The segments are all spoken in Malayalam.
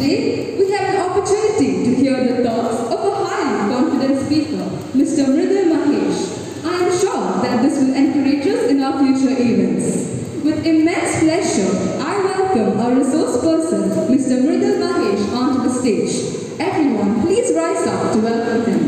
Today, we have an opportunity to hear the thoughts of a highly confident speaker, Mr. Mridul Mahesh. I am sure that this will encourage us in our future events. With immense pleasure, I welcome our resource person, Mr. Mridul Mahesh, onto the stage. Everyone, please rise up to welcome him.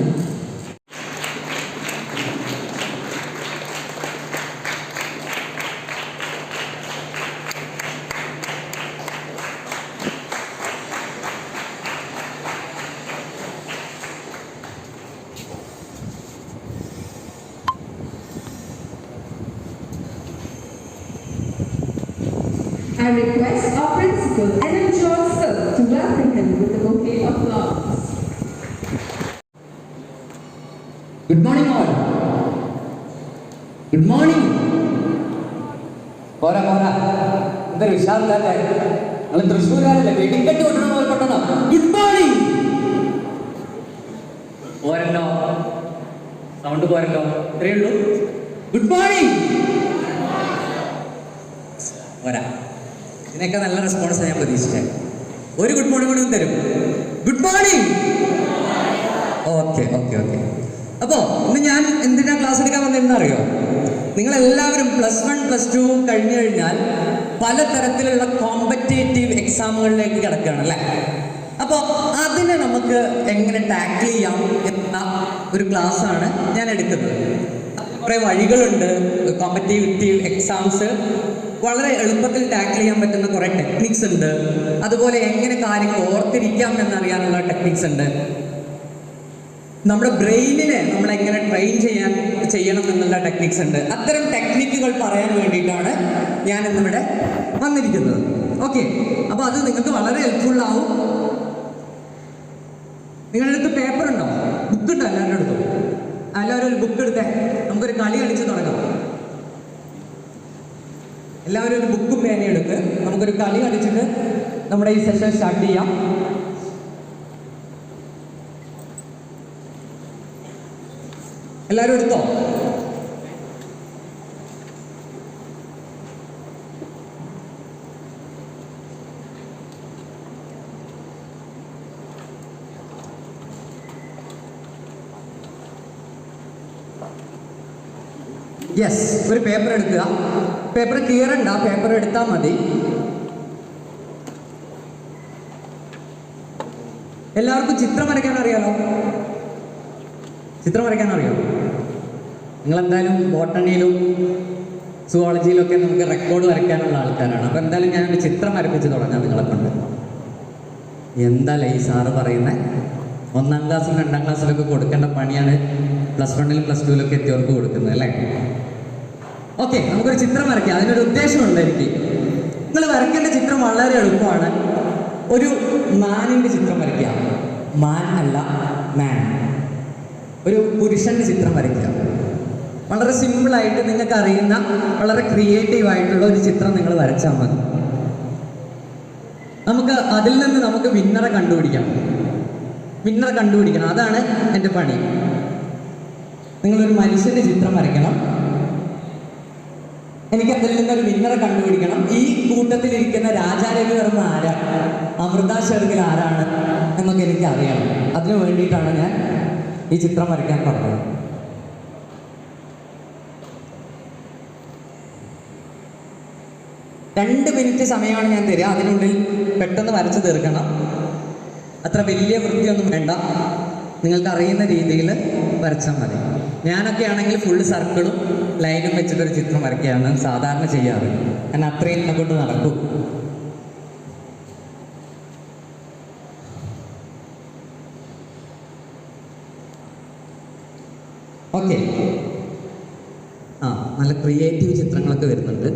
I request our principal, N.M. George Sir, to welcome him with a bouquet of flowers. Good morning all. Good morning. Pora. Entar vishaalalle. Nalla Thrissooralle wedding kettu ottana pole pottana. Good morning. Porallo. Sound porallo. Tre ullu. Good morning. Pora. ഇതിനൊക്കെ നല്ല റെസ്പോൺസ് ഞാൻ പ്രതീക്ഷിച്ചേ. ഒരു ഗുഡ് മോർണിംഗ് കൂടി തരും. Good morning. ഓക്കെ. അപ്പോൾ ഇന്ന് ഞാൻ എന്തിനാ ക്ലാസ് എടുക്കാൻ വന്നതെന്ന് അറിയോ? നിങ്ങളെല്ലാവരും +1 +2 കഴിഞ്ഞു കഴിഞ്ഞാൽ പലതരത്തിലുള്ള കോമ്പറ്റേറ്റീവ് എക്സാമുകളിലേക്ക് കിടക്കുകയാണ് അല്ലേ? അപ്പോൾ അതിനെ നമുക്ക് എങ്ങനെ ടാക്കിൾ ചെയ്യാം എന്ന ഒരു ക്ലാസ്സാണ് ഞാൻ എടുക്കുന്നത്. കുറേ വഴികളുണ്ട്. കോമ്പറ്റേറ്റീവ് എക്സാംസ് വളരെ എളുപ്പത്തിൽ ടാക്കിൾ ചെയ്യാൻ പറ്റുന്ന കുറേ ടെക്നിക്സ് ഉണ്ട്. അതുപോലെ എങ്ങനെ കാര്യങ്ങൾ ഓർത്തിരിക്കാം എന്നറിയാനുള്ള ടെക്നിക്സ് ഉണ്ട്. നമ്മുടെ ബ്രെയിനിനെ നമ്മൾ എങ്ങനെ ട്രെയിൻ ചെയ്യണം എന്നുള്ള ടെക്നിക്സ് ഉണ്ട്. അത്തരം ടെക്നിക്കുകൾ പറയാൻ വേണ്ടിയിട്ടാണ് ഞാൻ ഇന്നിവിടെ വന്നിരിക്കുന്നത്. ഓക്കെ, അപ്പോൾ അത് നിങ്ങൾക്ക് വളരെ ഹെൽപ്ഫുൾ ആവും. നിങ്ങളുടെ അടുത്ത് പേപ്പർ ഉണ്ടോ? ബുക്ക് ഉണ്ടോ? എല്ലാവരുടെ അടുത്തും എല്ലാവരും ഒരു ബുക്ക് എടുത്തേ. നമുക്കൊരു കളി കളിച്ച് തുടങ്ങാം. എല്ലാവരും ഒരു ബുക്കും പേനയും എടുത്ത് നമുക്കൊരു കളി കളിച്ചിട്ട് നമ്മുടെ ഈ സെഷൻ സ്റ്റാർട്ട് ചെയ്യാം. എല്ലാവരും എടുത്തോ? യെസ്, ഒരു പേപ്പർ എടുക്കുക. പേപ്പർ കീറണ്ട, പേപ്പർ എടുത്താൽ മതി. എല്ലാവർക്കും ചിത്രം വരയ്ക്കാൻ അറിയാലോ? ചിത്രം വരയ്ക്കാൻ അറിയാം? നിങ്ങളെന്തായാലും ബോട്ടണിയിലും സുവോളജിയിലും ഒക്കെ നമുക്ക് റെക്കോർഡ് വരയ്ക്കാനുള്ള ആൾക്കാരാണ്. അപ്പോൾ എന്തായാലും ഞാനൊരു ചിത്രം വരപ്പിച്ച് തുടങ്ങാം നിങ്ങളെ കൊണ്ട്. എന്താല്ലേ ഈ സാറ് പറയുന്നത്? 1ാം ക്ലാസ്സിലും 2ാം ക്ലാസ്സിലൊക്കെ കൊടുക്കേണ്ട പണിയാണ് +1ലും +2ലൊക്കെ എത്തിയവർക്ക് കൊടുക്കുന്നത് അല്ലേ? ഓക്കെ, നമുക്കൊരു ചിത്രം വരയ്ക്കാം. അതിനൊരു ഉദ്ദേശമുണ്ട് എനിക്ക്. നിങ്ങൾ വരയ്ക്കേണ്ട ചിത്രം വളരെ എളുപ്പമാണ്. ഒരു മാനിൻ്റെ ചിത്രം വരയ്ക്കുക. മാൻ അല്ല, മാൻ. ഒരു പുരുഷൻ്റെ ചിത്രം വരയ്ക്കുക. വളരെ സിമ്പിളായിട്ട് നിങ്ങൾക്ക് അറിയുന്ന വളരെ ക്രിയേറ്റീവായിട്ടുള്ള ഒരു ചിത്രം നിങ്ങൾ വരച്ചാൽ മതി. നമുക്ക് അതിൽ നിന്ന് നമുക്ക് വിന്നറെ കണ്ടുപിടിക്കണം. അതാണ് എൻ്റെ പണി. നിങ്ങളൊരു മനുഷ്യൻ്റെ ചിത്രം വരയ്ക്കണം. എനിക്ക് അതിൽ നിന്നൊരു വിന്നറെ കണ്ടുപിടിക്കണം. ഈ കൂട്ടത്തിലിരിക്കുന്ന രാജാരവി വർമ്മ ആരാണ്, അമൃത ഷെർഗിൽ ആരാണ് എന്നൊക്കെ എനിക്ക് അറിയണം. അതിനു വേണ്ടിയിട്ടാണ് ഞാൻ ഈ ചിത്രം വരയ്ക്കാൻ പറഞ്ഞത്. രണ്ട് മിനിറ്റ് സമയമാണ് ഞാൻ തരിക. അതിനുള്ളിൽ പെട്ടെന്ന് വരച്ച് തീർക്കണം. അത്ര വലിയ വൃത്തിയൊന്നും വേണ്ട. നിങ്ങൾക്ക് അറിയുന്ന രീതിയിൽ വരച്ചാൽ മതി. ഞാനൊക്കെ ആണെങ്കിൽ ഫുള്ള് സർക്കിളും ലൈനും വെച്ചിട്ടൊരു ചിത്രം വരയ്ക്കുകയാണ് സാധാരണ ചെയ്യാറ്. ഞാൻ അത്രയും എന്നെ കൊണ്ട് നടക്കും. ഓക്കെ, നല്ല ക്രിയേറ്റീവ് ചിത്രങ്ങളൊക്കെ വരുന്നുണ്ട്.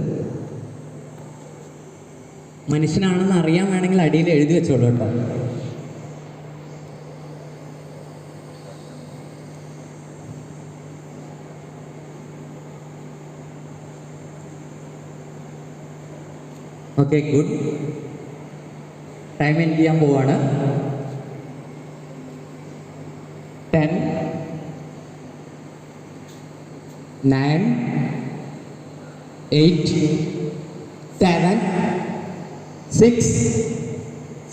മനുഷ്യനാണെന്ന് അറിയാൻ വേണമെങ്കിൽ അടിയിൽ എഴുതി വെച്ചോളൂ കേട്ടോ. Okay, good. ടൈം എൻഡ് ചെയ്യാൻ പോവാണ്. 10, 9, 8, 7, 6,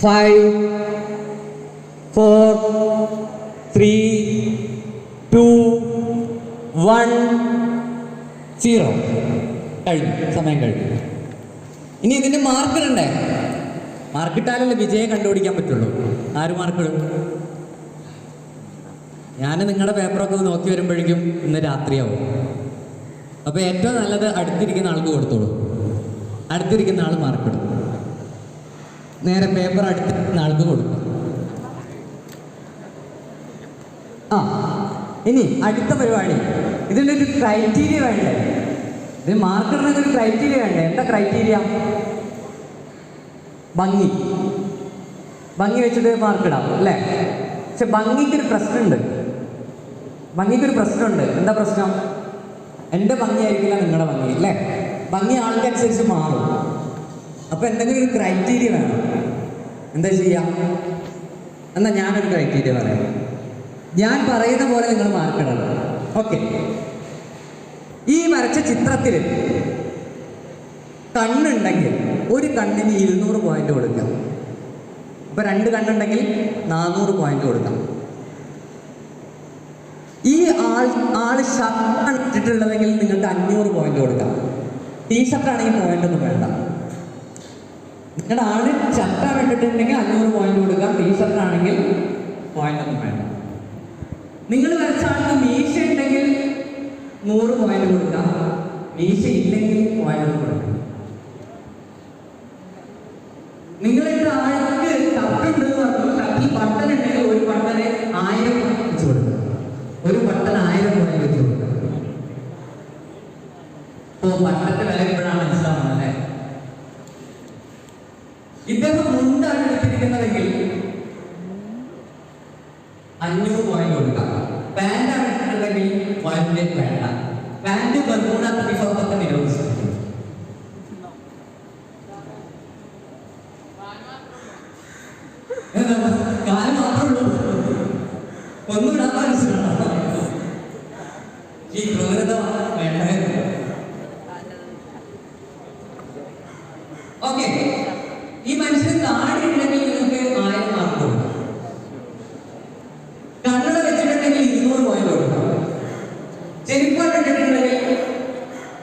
5, 1 0 കഴിഞ്ഞു, സമയം കഴിഞ്ഞു. ഇനി ഇതിന്റെ മാർക്ക് ഇടണ്ടേ? മാർക്കിട്ടാലല്ലേ വിജയം കണ്ടുപിടിക്കാൻ പറ്റുള്ളൂ. ആര് മാർക്കിടും? ഞാൻ നിങ്ങളുടെ പേപ്പറൊക്കെ നോക്കി വരുമ്പോഴേക്കും ഇന്ന് രാത്രിയാവും. അപ്പോൾ ഏറ്റവും നല്ലത് അടുത്തിരിക്കുന്ന ആൾക്ക് കൊടുത്തോളൂ. അടുത്തിരിക്കുന്ന ആൾ മാർക്കിടും. നേരെ പേപ്പർ അടുത്തിരിക്കുന്ന ആൾക്ക് കൊടുക്കും. ഇനി അടുത്ത പരിപാടി, ഇതിൻ്റെ ഒരു ക്രൈറ്റീരിയ വേണ്ടേ? ഇത് മാർക്കിടുന്നതിന് ഒരു ക്രൈറ്റീരിയ വേണ്ടേ? എന്താ ക്രൈറ്റീരിയ? ഭംഗി വെച്ചിട്ട് മാർക്കിടാം അല്ലേ? പക്ഷെ ഭംഗിക്കൊരു പ്രശ്നമുണ്ട്. എന്താ പ്രശ്നം? എൻ്റെ ഭംഗിയായിരിക്കില്ല നിങ്ങളുടെ ഭംഗി അല്ലേ? ഭംഗി ആൾക്കനുസരിച്ച് മാറും. അപ്പോൾ എന്തെങ്കിലും ഒരു ക്രൈറ്റീരിയ വേണം. എന്താ ചെയ്യാം? എന്നാൽ ഞാനൊരു ക്രൈറ്റീരിയ പറയാം. ഞാൻ പറയുന്ന പോലെ നിങ്ങൾ മാർക്കിടണം. ഓക്കെ. ഈ വരച്ച ചിത്രത്തിൽ കണ്ണുണ്ടെങ്കിൽ ഒരു കണ്ണിന് 200 പോയിന്റ് കൊടുക്കാം. അപ്പോൾ 2 കണ്ണുണ്ടെങ്കിൽ 400 പോയിന്റ് കൊടുക്കാം. ഈ ആള് ഷർട്ടാണ് ഇട്ടിട്ടുള്ളതെങ്കിൽ നിങ്ങൾക്ക് 500 പോയിന്റ് കൊടുക്കാം. ടീഷർട്ടാണെങ്കിൽ പോയിന്റ് ഒന്നും വേണ്ട. നിങ്ങളുടെ ആള് ഷർട്ടാണ് ഇട്ടിട്ടുണ്ടെങ്കിൽ 500 പോയിന്റ് കൊടുക്കാം. ടീഷർട്ടാണെങ്കിൽ പോയിന്റ് ഒന്നും വേണ്ട. നിങ്ങൾ വരച്ച ആൾക്ക് മീശ ഉണ്ടെങ്കിൽ 100 പോയിന്റ് കൊടുക്കാം. മീശ ഇല്ലെങ്കിൽ പോയിന്റ് കൊടുക്കാം. നിങ്ങളുടെ ആൾക്ക് തട്ടുണ്ടെന്ന് പറഞ്ഞു, തട്ടിൽ ബട്ടൺ ഉണ്ടെങ്കിൽ ഒരു ബട്ടന് 1000 വെച്ച് കൊടുക്കുക. ഒരു ബട്ടൺ 1000 പോയിന്റ് വെച്ച് കൊടുക്കുക. അപ്പോൾ ബട്ടന്റെ വില എപ്പോഴാണ് മനസ്സിലാവുന്നത് അല്ലേ? ഇദ്ദേഹം മുണ്ടാണ് എടുത്തിരിക്കുന്നതെങ്കിൽ 500 പോയിന്റ് കൊടുക്കാം. പാന്റാണ് എടുത്തിട്ടുണ്ടെങ്കിൽ പോയിന്റ് വേണ്ട. പാന്റ് ബർമൂഡ ത്രിഫോർത്തൊക്കെ നിരോധിച്ചിട്ടുണ്ട്. കാലം മാത്രമേ ഉള്ളൂ, ഒന്നും ഇടാൻ മനസ്സിലാണോ? ഈ ക്രൂരത വേണ്ടായിരുന്നു. ഓക്കെ. ഈ മനുഷ്യന് താടി ഉണ്ടെങ്കിൽ നിങ്ങൾക്ക് 1000 മാർക്ക് കൊടുക്കാം. കണ്ണട വെച്ചിട്ടുണ്ടെങ്കിൽ 200 പോയിന്റ് കൊടുക്കാം. ചെരുപ്പാട് ഇട്ടിട്ടുണ്ടെങ്കിൽ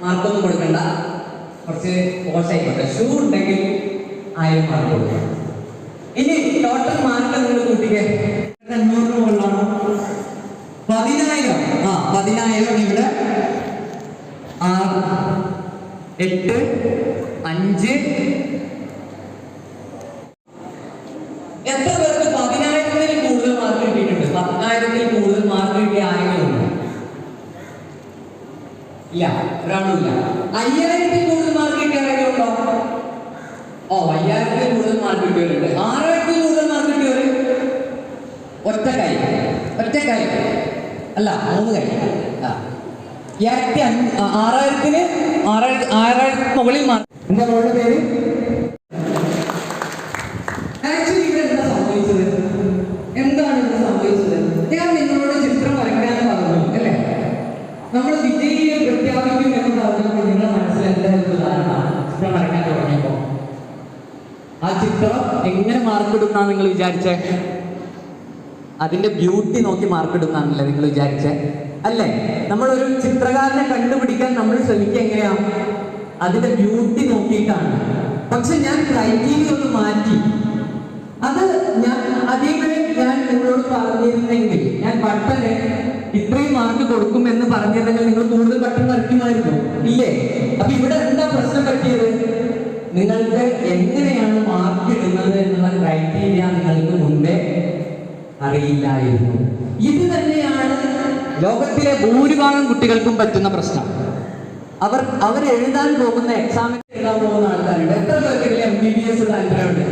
മാർക്കൊന്നും കൊടുക്കണ്ട, കുറച്ച് പോഷായിക്കോട്ടെ. ഷൂ ഉണ്ടെങ്കിൽ 1000 മാർക്ക് കൊടുക്കാം. ഇനി ടോട്ടൽ മാർക്ക് നിങ്ങൾ കൂട്ടിക്കേ. 500 മുകളിലാണോ? 10,000. 10,000 ഇവിടെ 6 8 5. എത്ര പേർക്ക് 10,000-ൽ കൂടുതൽ മാർക്ക് കിട്ടിയിട്ടുണ്ട്? 10,000-ൽ കൂടുതൽ മാർക്ക് കിട്ടിയ ആരെങ്കിലും ഉണ്ടോ? ഇല്ല, ഒരാളുമില്ല. 5,000-ൽ കൂടുതൽ മാർക്ക് കിട്ടിയ ആരെങ്കിലും ഉണ്ടോ? 5,000-ൽ കൂടുതൽ മാർക്ക് കിട്ടിയവരുണ്ട്. 6,000-ൽ കൂടുതൽ മാർക്ക് കിട്ടിയവര് ഒറ്റ കൈ അല്ല, 3 കൈ. 6,000-ന് മുകളിൽ മാർക്ക്. എന്താ മോളുടെ പേര്? ആക്ച്വലി ഇവിടെ എന്താണ് ഇവിടെ സംഭവിച്ചത്? ഞാൻ നിങ്ങളോട് ചിത്രം വരയ്ക്കാൻ പറഞ്ഞു അല്ലേ? നമ്മൾ വിജയിയെ പ്രഖ്യാപിക്കും എന്ന് പറഞ്ഞപ്പോൾ നിങ്ങളുടെ മനസ്സിൽ എന്തായിരുന്നു ധാരണ? ചിത്രം വരയ്ക്കാൻ തുടങ്ങിയപ്പോൾ ആ ചിത്രം എങ്ങനെ മാർക്കിടുന്നാണ് നിങ്ങൾ വിചാരിച്ചേ? അതിന്റെ ബ്യൂട്ടി നോക്കി മാർക്കിടുന്നാണല്ലേ നിങ്ങൾ വിചാരിച്ചേ അല്ലേ? നമ്മളൊരു ചിത്രകാരനെ കണ്ടുപിടിക്കാൻ നമ്മൾ ശ്രമിക്കുക എങ്ങനെയാ? അതിന്റെ ബ്യൂട്ടി നോക്കിയിട്ടാണ്. പക്ഷെ ഞാൻ ക്രൈറ്റീരിയ ഒന്ന് മാറ്റി. അത് ഞാൻ നിങ്ങളോട് പറഞ്ഞിരുന്നെങ്കിൽ, ഞാൻ ബട്ടന് ഇത്രയും മാർക്ക് കൊടുക്കുമെന്ന് പറഞ്ഞിരുന്നെങ്കിൽ നിങ്ങൾ കൂടുതൽ ബട്ടൺ വരയ്ക്കുമായിരുന്നു ഇല്ലേ? അപ്പൊ ഇവിടെ എന്താ പ്രശ്നം പറ്റിയത്? നിങ്ങൾക്ക് എങ്ങനെയാണ് മാർക്ക് ഇടുന്നത് എന്നുള്ള ക്രൈറ്റീരിയ നിങ്ങൾക്ക് മുമ്പേ അറിയില്ലായിരുന്നു. ഇത് തന്നെയാണ് ലോകത്തിലെ ഭൂരിഭാഗം കുട്ടികൾക്കും പറ്റുന്ന പ്രശ്നം. അവർ എഴുതാൻ പോകുന്ന എക്സാമിന് എഴുതാൻ പോകുന്ന ആൾക്കാരുണ്ട്. എത്ര പേർക്ക് MBBS താല്പര്യമുണ്ട്?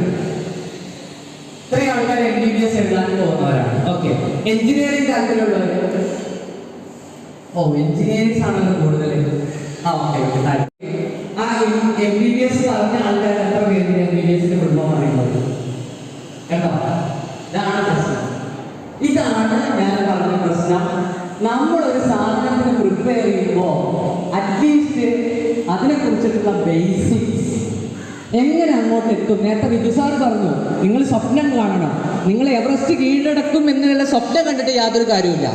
ഇത്രയും ആൾക്കാർ MBBS എഴുതാൻ പോകുന്നവരാണ്. ഓക്കെ. എഞ്ചിനീയറിംഗ് താല്പര്യമുള്ളവർ? എഞ്ചിനീയറിംഗ് ആണല്ലോ കൂടുതൽ. ഓക്കെ. MBBS പറഞ്ഞ ആൾക്കാർ എത്ര പേര് MBBSന്റെ കുടുംബം പറയുന്നത് കേട്ടോ? ഇതാണ് പ്രശ്നം. ഇതാണ് ഞാൻ പറഞ്ഞ പ്രശ്നം. നമ്മളൊരു സാധനത്തിന് പ്രിപ്പയർ ചെയ്യുമ്പോൾ അറ്റ്ലീസ്റ്റ് അതിനെക്കുറിച്ചിട്ടുള്ള ബേസിക്സ് എങ്ങനെ അങ്ങോട്ട് എത്തും? നേരത്തെ വിജു സാർ പറഞ്ഞു, നിങ്ങൾ സ്വപ്നം കാണണം, നിങ്ങൾ എവറസ്റ്റ് കീഴടക്കും എന്നുള്ള സ്വപ്നം കണ്ടിട്ട് യാതൊരു കാര്യമില്ല.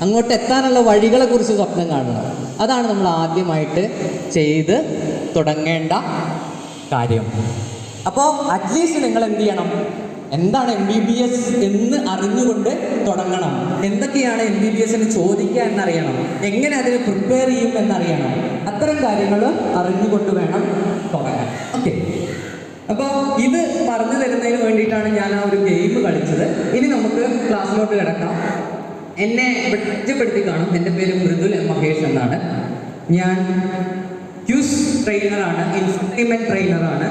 അങ്ങോട്ട് എത്താനുള്ള വഴികളെക്കുറിച്ച് സ്വപ്നം കാണണം. അതാണ് നമ്മൾ ആദ്യമായിട്ട് ചെയ്ത് തുടങ്ങേണ്ട കാര്യം. അപ്പോൾ അറ്റ്ലീസ്റ്റ് നിങ്ങൾ എന്ത് ചെയ്യണം? എന്താണ് MBBS എന്ന് അറിഞ്ഞുകൊണ്ട് തുടങ്ങണം. എന്തൊക്കെയാണ് MBBS ചോദിക്കുക എന്നറിയണം. എങ്ങനെ അതിന് പ്രിപ്പയർ ചെയ്യും എന്നറിയണം. അത്തരം കാര്യങ്ങൾ അറിഞ്ഞുകൊണ്ട് വേണം തുടങ്ങാൻ. ഓക്കെ, അപ്പോൾ ഇത് പറഞ്ഞു തരുന്നതിന് വേണ്ടിയിട്ടാണ് ഞാൻ ആ ഒരു ഗെയിം കളിച്ചത്. ഇനി നമുക്ക് ക്ലാസ്സിലോട്ട് കിടക്കാം. എന്നെ പരിചയപ്പെടുത്തി കാണും. എൻ്റെ പേര് മൃദുൽ മഹേഷ് എന്നാണ്. ഞാൻ ക്യൂസ് ട്രെയിനറാണ്, ഇൻഫർടൈൻമെൻറ്റ് ട്രെയിനറാണ്.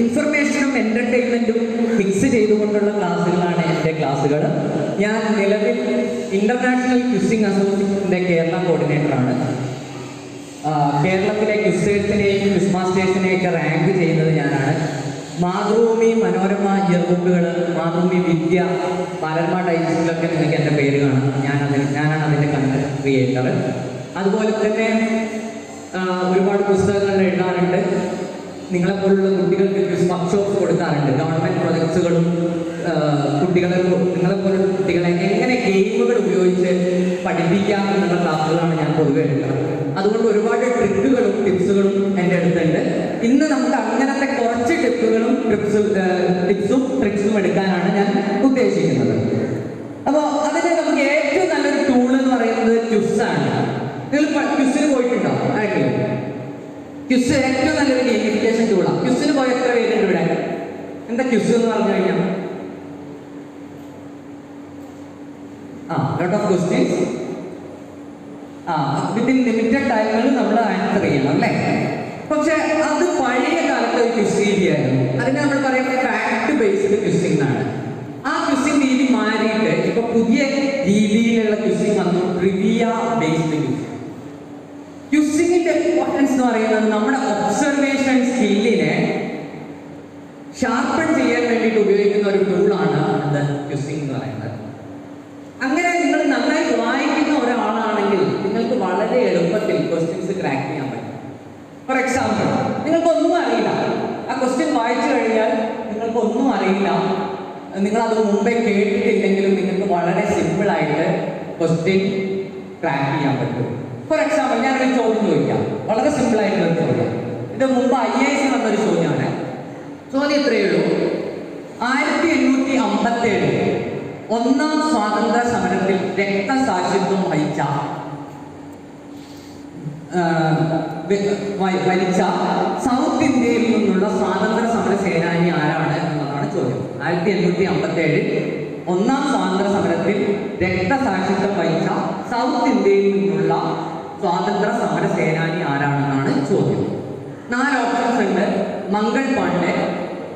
ഇൻഫർമേഷനും എൻ്റർടൈൻമെൻറ്റും മിക്സ് ചെയ്തുകൊണ്ടുള്ള ക്ലാസ്സുകളാണ് എൻ്റെ ക്ലാസ്സുകൾ. ഞാൻ നിലവിൽ ഇൻ്റർനാഷണൽ ക്യൂസിംഗ് അസോസിയേഷൻ്റെ കേരള കോർഡിനേറ്ററാണ്. കേരളത്തിലെ ക്വിസേഴ്സിനെയും ക്വിസ് മാസ്റ്റേഴ്സിനെയൊക്കെ റാങ്ക് ചെയ്യുന്നത് ഞാനാണ്. മാതൃഭൂമി, മനോരമ ഇയർബുക്കുകൾ, മാതൃഭൂമി വിദ്യ, പാലന്മ ടൈംസിലൊക്കെ നിങ്ങൾക്ക് എൻ്റെ പേര് കാണാം. ഞാനാണ് അതിൻ്റെ കണ്ടന്റ് ക്രിയേറ്റർ. അതുപോലെ തന്നെ ഒരുപാട് പുസ്തകങ്ങൾ എഴുതാറുണ്ട്. നിങ്ങളെപ്പോലുള്ള കുട്ടികൾക്ക് ക്വിസ് വർക്ക്ഷോപ്സ് കൊടുക്കാറുണ്ട്. ഗവൺമെൻറ് പ്രൊജക്ട്സുകളും നിങ്ങളെപ്പോലുള്ള കുട്ടികളെ എങ്ങനെ ഗെയിമുകൾ ഉപയോഗിച്ച് പഠിപ്പിക്കാം എന്നുള്ള ക്ലാസ്സുകളാണ് ഞാൻ പൊതുവെ എടുക്കുന്നത്. അതുകൊണ്ട് ഒരുപാട് ട്രിക്കുകളും ടിപ്സുകളും എൻ്റെ അടുത്തുണ്ട്. ഇന്ന് നമുക്ക് അങ്ങനത്തെ കുറച്ച് ടിപ്സും ട്രിക്സും എടുക്കാനാണ് ഞാൻ ഉദ്ദേശിക്കുന്നത്. അപ്പോൾ അതിന് നമുക്ക് ഏറ്റവും നല്ലൊരു ടൂൾ എന്ന് പറയുന്നത് ക്വിസാണ്. നിങ്ങൾ ക്വിസിന് പോയിട്ടുണ്ടോ? ആരെങ്കിലും ക്വിസ് ഏറ്റവും നല്ലൊരു ഗെയിമിഫിക്കേഷൻ ടൂളാണ്. ക്വിസിന് പോയ എത്ര പേരുണ്ട് ഇവിടെ? എന്താ ക്വിസ് എന്ന് പറഞ്ഞു കഴിഞ്ഞാൽ? Lot of questions. Within limited ടൈമിൽ നമ്മൾ ആൻസർ ചെയ്യണം അല്ലേ? പക്ഷെ അത് പഴയ കാലത്തെ ഒരു ക്വിസ് രീതിയായിരുന്നു. അതിനെ നമ്മൾ പറയുന്നത് ഫാക്ട് ബേസ്ഡ് ക്വിസിംഗ് എന്നാണ്. ആ ക്വിസിംഗ് രീതി മാറിയിട്ട് ഇപ്പൊ പുതിയ രീതിയിലുള്ള ക്വിസിംഗ് വന്നു, ട്രിവിയ ബേസ്ഡ് ക്വിസിംഗ്. ക്വിസിംഗിന്റെ ഇമ്പോർട്ടൻസ് എന്ന് പറയുന്നത് നമ്മുടെ ഒബ്സർവേഷൻ സ്കില്ലിനെ ഷാർപ്പൺ ചെയ്യാൻ വേണ്ടിയിട്ട് ഉപയോഗിക്കുന്ന ഒരു ടൂളാണ് ക്വിസിംഗ് എന്ന് പറയുന്നത്. അങ്ങനെ നിങ്ങൾ നന്നായി വായിക്കുന്ന ഒരാളാണെങ്കിൽ നിങ്ങൾക്ക് വളരെ എളുപ്പത്തിൽ ക്വസ്റ്റ്യൻസ് ക്രാക്ക് ചെയ്യാൻ പറ്റും. ഫോർ എക്സാമ്പിൾ, നിങ്ങൾക്കൊന്നും അറിയില്ല, ആ ക്വസ്റ്റ്യൻ വായിച്ചു കഴിഞ്ഞാൽ നിങ്ങൾക്കൊന്നും അറിയില്ല, നിങ്ങളത് മുമ്പേ കേട്ടിട്ടില്ലെങ്കിലും നിങ്ങൾക്ക് വളരെ സിമ്പിളായിട്ട് ക്വസ്റ്റ്യൻ ക്രാക്ക് ചെയ്യാൻ പറ്റും. ഫോർ എക്സാമ്പിൾ, ഞാനൊരു ചോദ്യം ചോദിക്കാം, വളരെ സിമ്പിളായിട്ടുള്ളൊരു ചോദ്യം. ഇത് മുമ്പ് IAS വന്നൊരു ചോദ്യമാണ്. ചോദ്യം ഇത്രയേ ഉള്ളൂ: 1857 ഒന്നാം സ്വാതന്ത്ര്യ സമരത്തിൽ രക്തസാക്ഷിത്വം വഹിച്ച സൗത്ത് ഇന്ത്യയിൽ നിന്നുള്ള സ്വാതന്ത്ര്യ സമര സേനാനി ആരാണ് എന്നതാണ് ചോദ്യം. 1857 ഒന്നാം സ്വാതന്ത്ര്യ സമരത്തിൽ രക്തസാക്ഷിത്വം വഹിച്ച സൗത്ത് ഇന്ത്യയിൽ നിന്നുള്ള സ്വാതന്ത്ര്യ സമര സേനാനി ആരാണെന്നാണ് ചോദ്യം. 4 ഓപ്ഷൻസ് ഉണ്ട്: മംഗൾ പാണ്ഡെ,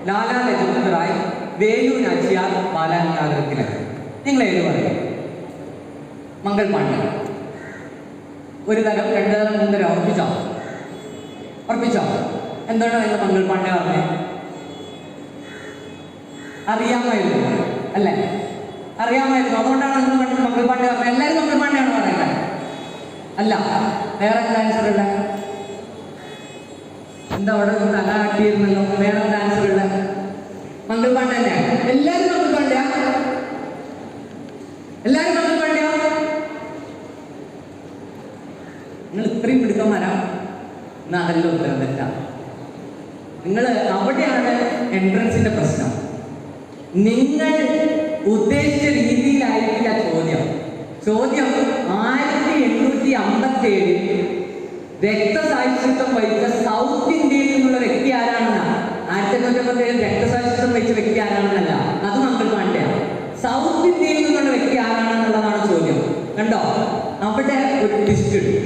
ലാലാ ലജപത് റായ്, വേലു നാച്ചിയാർ, ബാലഗംഗാധര തിലക്. നിങ്ങൾ ഏത് പറയും? മംഗൾ പാണ്ഡെ. ഒരു തരം, 2 തരം, 3 തരം? ഉറപ്പിച്ചോ? എന്താണ് നിങ്ങൾ മംഗൾ പാണ്ഡെ പറഞ്ഞത്? അറിയാമായിരുന്നു അല്ലേ? അറിയാമായിരുന്നു, അതുകൊണ്ടാണ് നിങ്ങൾ മംഗൾ പാണ്ഡെ പറഞ്ഞത്. എല്ലാവരും മംഗൾ പാണ്ഡെയാണ് പറയുന്നത്? അല്ല, വേറെ എന്താ ആൻസർ ഉള്ള? എന്താ അവിടെ തല കാട്ടിയിരുന്നല്ലോ? വേറെ എന്താ ആൻസർ ഉള്ള? മംഗൾ പാണ്ഡെ തന്നെയാണ്. എല്ലാവരും മംഗൾ പാണ്ഡ്യ? എല്ലാവരും മംഗൾ പാണ്ഡ്യ? നിങ്ങൾ ഇത്രയും പിടുക്കന്മാരാ? എന്നാ അതല്ല ഉത്തരം തെറ്റാ. നിങ്ങൾ അവിടെയാണ് എൻട്രൻസിന്റെ പ്രശ്നം. നിങ്ങൾ ഉദ്ദേശിച്ച രീതിയിലായിരിക്കില്ല ചോദ്യം. 1857 രക്തസാക്ഷിത്വം വഹിച്ച സൗത്ത് ഇന്ത്യയിൽ നിന്നുള്ള വ്യക്തി ആരാണെന്നാണ്. 1857 രക്തസാക്ഷിത്വം വഹിച്ച വ്യക്തി ആരാണെന്നല്ല, അത് മംഗൾ പാണ്ഡെയാണ്. സൗത്ത് ഇന്ത്യയിൽ നിന്നുള്ള വ്യക്തി ആരാണെന്നുള്ളതാണ് ചോദ്യം. കണ്ടോ, അവിടെ ഒരു ട്വിസ്റ്റ് ഉണ്ട്.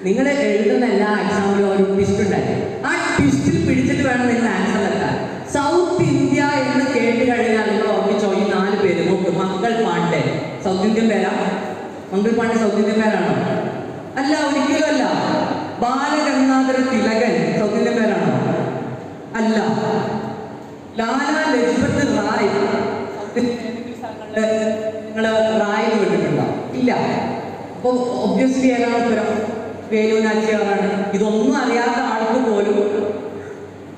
നിങ്ങൾ എഴുതുന്ന എല്ലാ എക്സാമ്പിളും ഒരു ട്വിസ്റ്റ് ഉണ്ടായി. ആ ട്വിസ്റ്റിൽ പിടിച്ചിട്ട് വേണം നിങ്ങൾ ആൻസർ എത്താൻ. സൗത്ത് ഇന്ത്യ എന്ന് കേട്ട് കഴിഞ്ഞാൽ നിങ്ങൾ ഓർമ്മിച്ചോ ഈ 4 പേര് നോക്ക്. മംഗൾ പാണ്ഡെ സൗത്ത് ഇന്ത്യൻ പേരാ? മംഗൾ പാണ്ഡെ സൗത്ത് ഇന്ത്യൻ പേരാണോ? അല്ല, ഒരിക്കലും അല്ല. ബാലഗംഗാധര തിലകൻ സൗത്ത് ഇന്ത്യൻ പേരാണോ? അല്ല. ലാലാ ലജപത് റായ് നിങ്ങൾ റായ് കേട്ടിട്ടുണ്ടോ? ഇല്ല. അപ്പോൾ ഒബ്വിയസ്ലി ഏതാണ് ഉത്തരം? വേലു നാച്ചിയാറാണ്. ഇതൊന്നും അറിയാത്ത ആൾക്ക് പോലും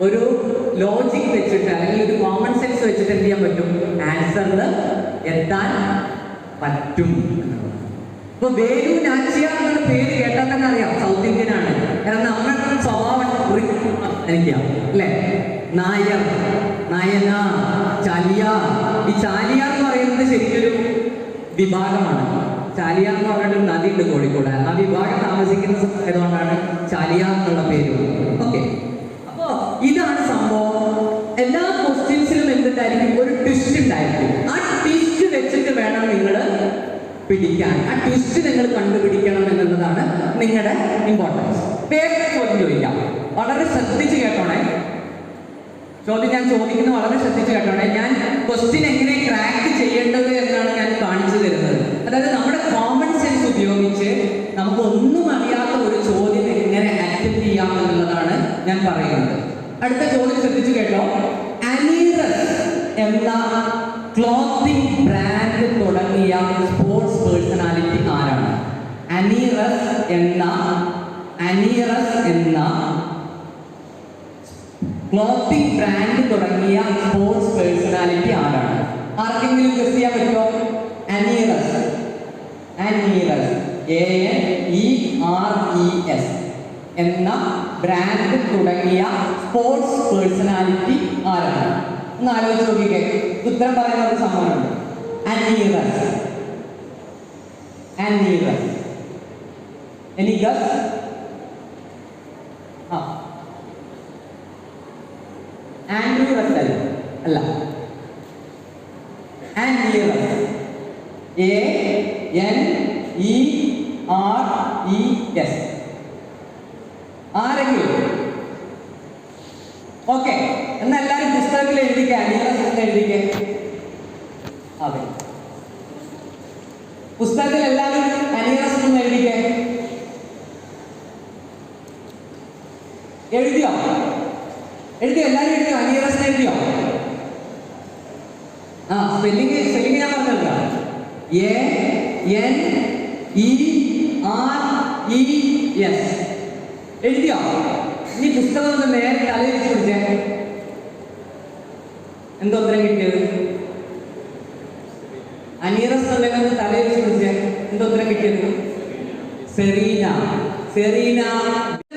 ഒരു ലോജിക് വെച്ചിട്ട് അല്ലെങ്കിൽ ഒരു കോമൺ സെൻസ് വെച്ചിട്ട് എന്ത് ചെയ്യാൻ പറ്റും? ആൻസറിൽ എത്താൻ പറ്റും എന്നുള്ളതാണ്. ഇപ്പൊ വേലു നാച്ചിയാർ എന്നുള്ള പേര് കേട്ടാൽ തന്നെ അറിയാം സൗത്ത് ഇന്ത്യൻ ആണ്. കാരണം നമ്മുടെ സ്വഭാവം എനിക്കാ അല്ലേ? നായർ, നയന, ചാലിയ. ഈ ചാലിയ എന്ന് പറയുന്നത് ശരിക്കൊരു വിഭാഗമാണ്. ചാലിയ എന്ന് പറഞ്ഞൊരു നദി ഉണ്ട് കോഴിക്കോട്. ആ വിഭാഗം താമസിക്കുന്ന ആയതുകൊണ്ടാണ് ചാലിയ എന്നുള്ള പേര്. ഓക്കെ, അപ്പോ ഇതാണ് സംഭവം. എല്ലാ ക്വസ്റ്റ്യൻസിലും എന്തുണ്ടായിരിക്കും? ഒരു ട്വിസ്റ്റ് ഉണ്ടായിരിക്കും. ആ ട്വിസ്റ്റ് വെച്ചിട്ട് വേണം നിങ്ങൾ പിടിക്കാൻ. ആ ട്വിസ്റ്റ് നിങ്ങൾ കണ്ടുപിടിക്കണം എന്നുള്ളതാണ് നിങ്ങളുടെ ഇമ്പോർട്ടൻസ്. വേഗം ചോദ്യം ചോദിക്കാം. വളരെ ശ്രദ്ധിച്ച് കേട്ടോണേ. ചോദ്യം ഞാൻ ചോദിക്കുന്നത് വളരെ ശ്രദ്ധിച്ച് കേട്ടോണേ. ഞാൻ ക്വസ്റ്റ്യൻ എങ്ങനെ ക്രാക്ക് ചെയ്യേണ്ടത് എന്നാണ് ഞാൻ കാണിച്ചു തരുന്നത്. അതായത് നമ്മുടെ കോമൺ സെൻസ് ഉപയോഗിച്ച് നമുക്ക് ഒന്നും അറിയാത്ത ഒരു ചോദ്യം എങ്ങനെ അറ്റൻഡ് ചെയ്യാം എന്നുള്ളതാണ് ഞാൻ പറയുന്നത്. അടുത്ത ചോദ്യം ശ്രദ്ധിച്ചു കേട്ടോ. അനീറസ് എന്ന ക്ലോത്തിങ് ബ്രാൻഡ് തുടങ്ങിയ സ്പോർട്സ് പേഴ്സണാലിറ്റി ആരാണ്? അനീറസ് എന്ന ക്ലോത്തിങ് ബ്രാൻഡ് തുടങ്ങിയ സ്പോർട്സ് പേഴ്സണാലിറ്റി ആരാണ്? ആർക്കെങ്കിലും ഗസ് ചെയ്യാൻ പറ്റുമോ? അനീറസ് ANERES എന്ന ബ്രാൻഡ് തുടങ്ങിയ സ്പോർട്സ് പേഴ്സണാലിറ്റി ആരാണ്? ഒന്ന് ആലോചിച്ച് നോക്കിക്കേ. ഉത്തരം പറയുന്ന ഒരു സംഭവമുണ്ട്. Aneres. Any guess? Andre Russell അല്ല. അനീറസ് ANERES. ആരെങ്കിലും? ഓക്കെ, എന്നാ എല്ലാരും പുസ്തകത്തിൽ എഴുതിക്കുക. അനീറസ് എന്ന് എഴുതിക്കേ. അതെ, പുസ്തകത്തിൽ എല്ലാവരും അനീറസ് എന്ന് എഴുതിക്കേ. എഴുതിയോ? എല്ലാരും എഴുതിയോ? അനീറസ് എഴുതിയോ? സ്പെല്ലിംഗ് ഞാൻ പറഞ്ഞില്ല. ANERES എഴുതിയോ? ഇനി പുസ്തകം ഒന്ന് നേരെ തലയിരിച്ച് പിടിച്ചേ. എന്തോ ഉത്തരം കിട്ടിയത്? അനീറസ് എന്നുള്ളത് തലയിരിച്ച് പിടിച്ചേ. എന്തോ ഉത്തരം കിട്ടിയത്? സെറീന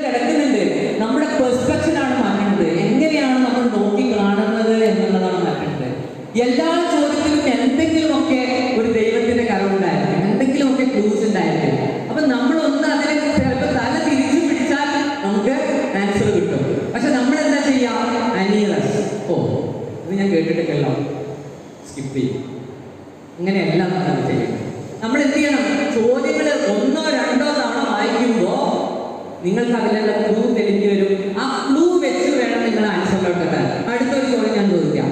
കിടക്കുന്നുണ്ട്. നമ്മുടെ പെർസ്പെക്ഷൻ ആണ് മാറ്റേണ്ടത്. എങ്ങനെയാണ് നമ്മൾ നോക്കി കാണുന്നത് എന്നുള്ളതാണ് മാറ്റേണ്ടത്. എല്ലാ ചോദ്യത്തിലും എന്തെങ്കിലുമൊക്കെ ഒരു ദൈവത്തിന്റെ കരവുണ്ടായിരിക്കും, എന്തെങ്കിലുമൊക്കെ ക്ലൂസ് ഉണ്ടായിരിക്കും. അപ്പൊ നമ്മളൊന്ന് അതിനെ ചിലപ്പോൾ തല തിരിച്ചു പിടിച്ചാൽ നമുക്ക് ആൻസർ കിട്ടും. പക്ഷെ നമ്മൾ എന്താ ചെയ്യാം? അനീറസ്, ഇത് ഞാൻ കേട്ടിട്ടൊക്കെയല്ലോ, സ്കിപ്പ് ചെയ്യും. ഇങ്ങനെയല്ല നമ്മൾ ചെയ്യുന്നത്. നമ്മൾ എന്ത് ചെയ്യണം? ചോദ്യങ്ങൾ 1 or 2 തവണ വായിക്കുമ്പോൾ നിങ്ങൾക്ക് അതിലുള്ള ക്ലൂ തെളിഞ്ഞു വരും. ആ ക്ലൂ വെച്ച് വേണം നിങ്ങൾ ആൻസറിലോട്ട് എത്താൻ. അടുത്തൊരു ചോദ്യം ഞാൻ ചോദിക്കാം.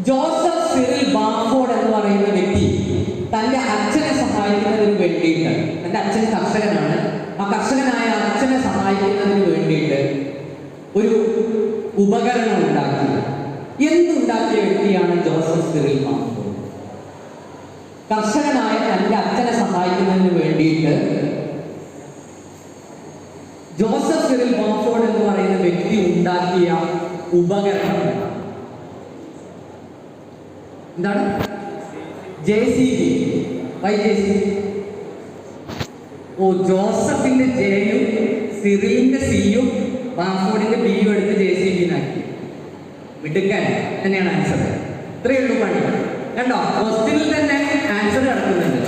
ജോസഫ് സിറിൽ ബാംഫോർഡ് എന്ന് പറയുന്ന വ്യക്തി തന്റെ അച്ഛനെ സഹായിക്കുന്നതിന് വേണ്ടിയിട്ട്, തന്റെ അച്ഛൻ കർഷകനാണ്, ആ കർഷകനായ അച്ഛനെ സഹായിക്കുന്നതിന് വേണ്ടിയിട്ട് ഒരു ഉപകരണം ഉണ്ടാക്കി. എന്തുണ്ടാക്കിയ വ്യക്തിയാണ് ജോസഫ് സിറിൽ ബാംഫോർഡ്? കർഷകനായ തന്റെ അച്ഛനെ സഹായിക്കുന്നതിന് വേണ്ടിയിട്ട് ജോസഫ് സിറിൽ ബാംഫോർഡ് എന്ന് പറയുന്ന വ്യക്തി ഉണ്ടാക്കിയ ഉപകരണം എന്താണ്? JCB. Why JCB? ജോസഫിന്റെ ജെയും സിറിലിന്റെ സിയും ബാംഫോർഡിന്റെ ബിയും എടുത്ത് JCB-നാക്കി. മിടുക്കൻ തന്നെയാണ് ആൻസർ. ഇത്രയേ ഉള്ളൂ പണി. കണ്ടോ? ക്വസ്റ്റ്യനിൽ തന്നെ ആൻസർ കിടക്കുന്നുണ്ട്.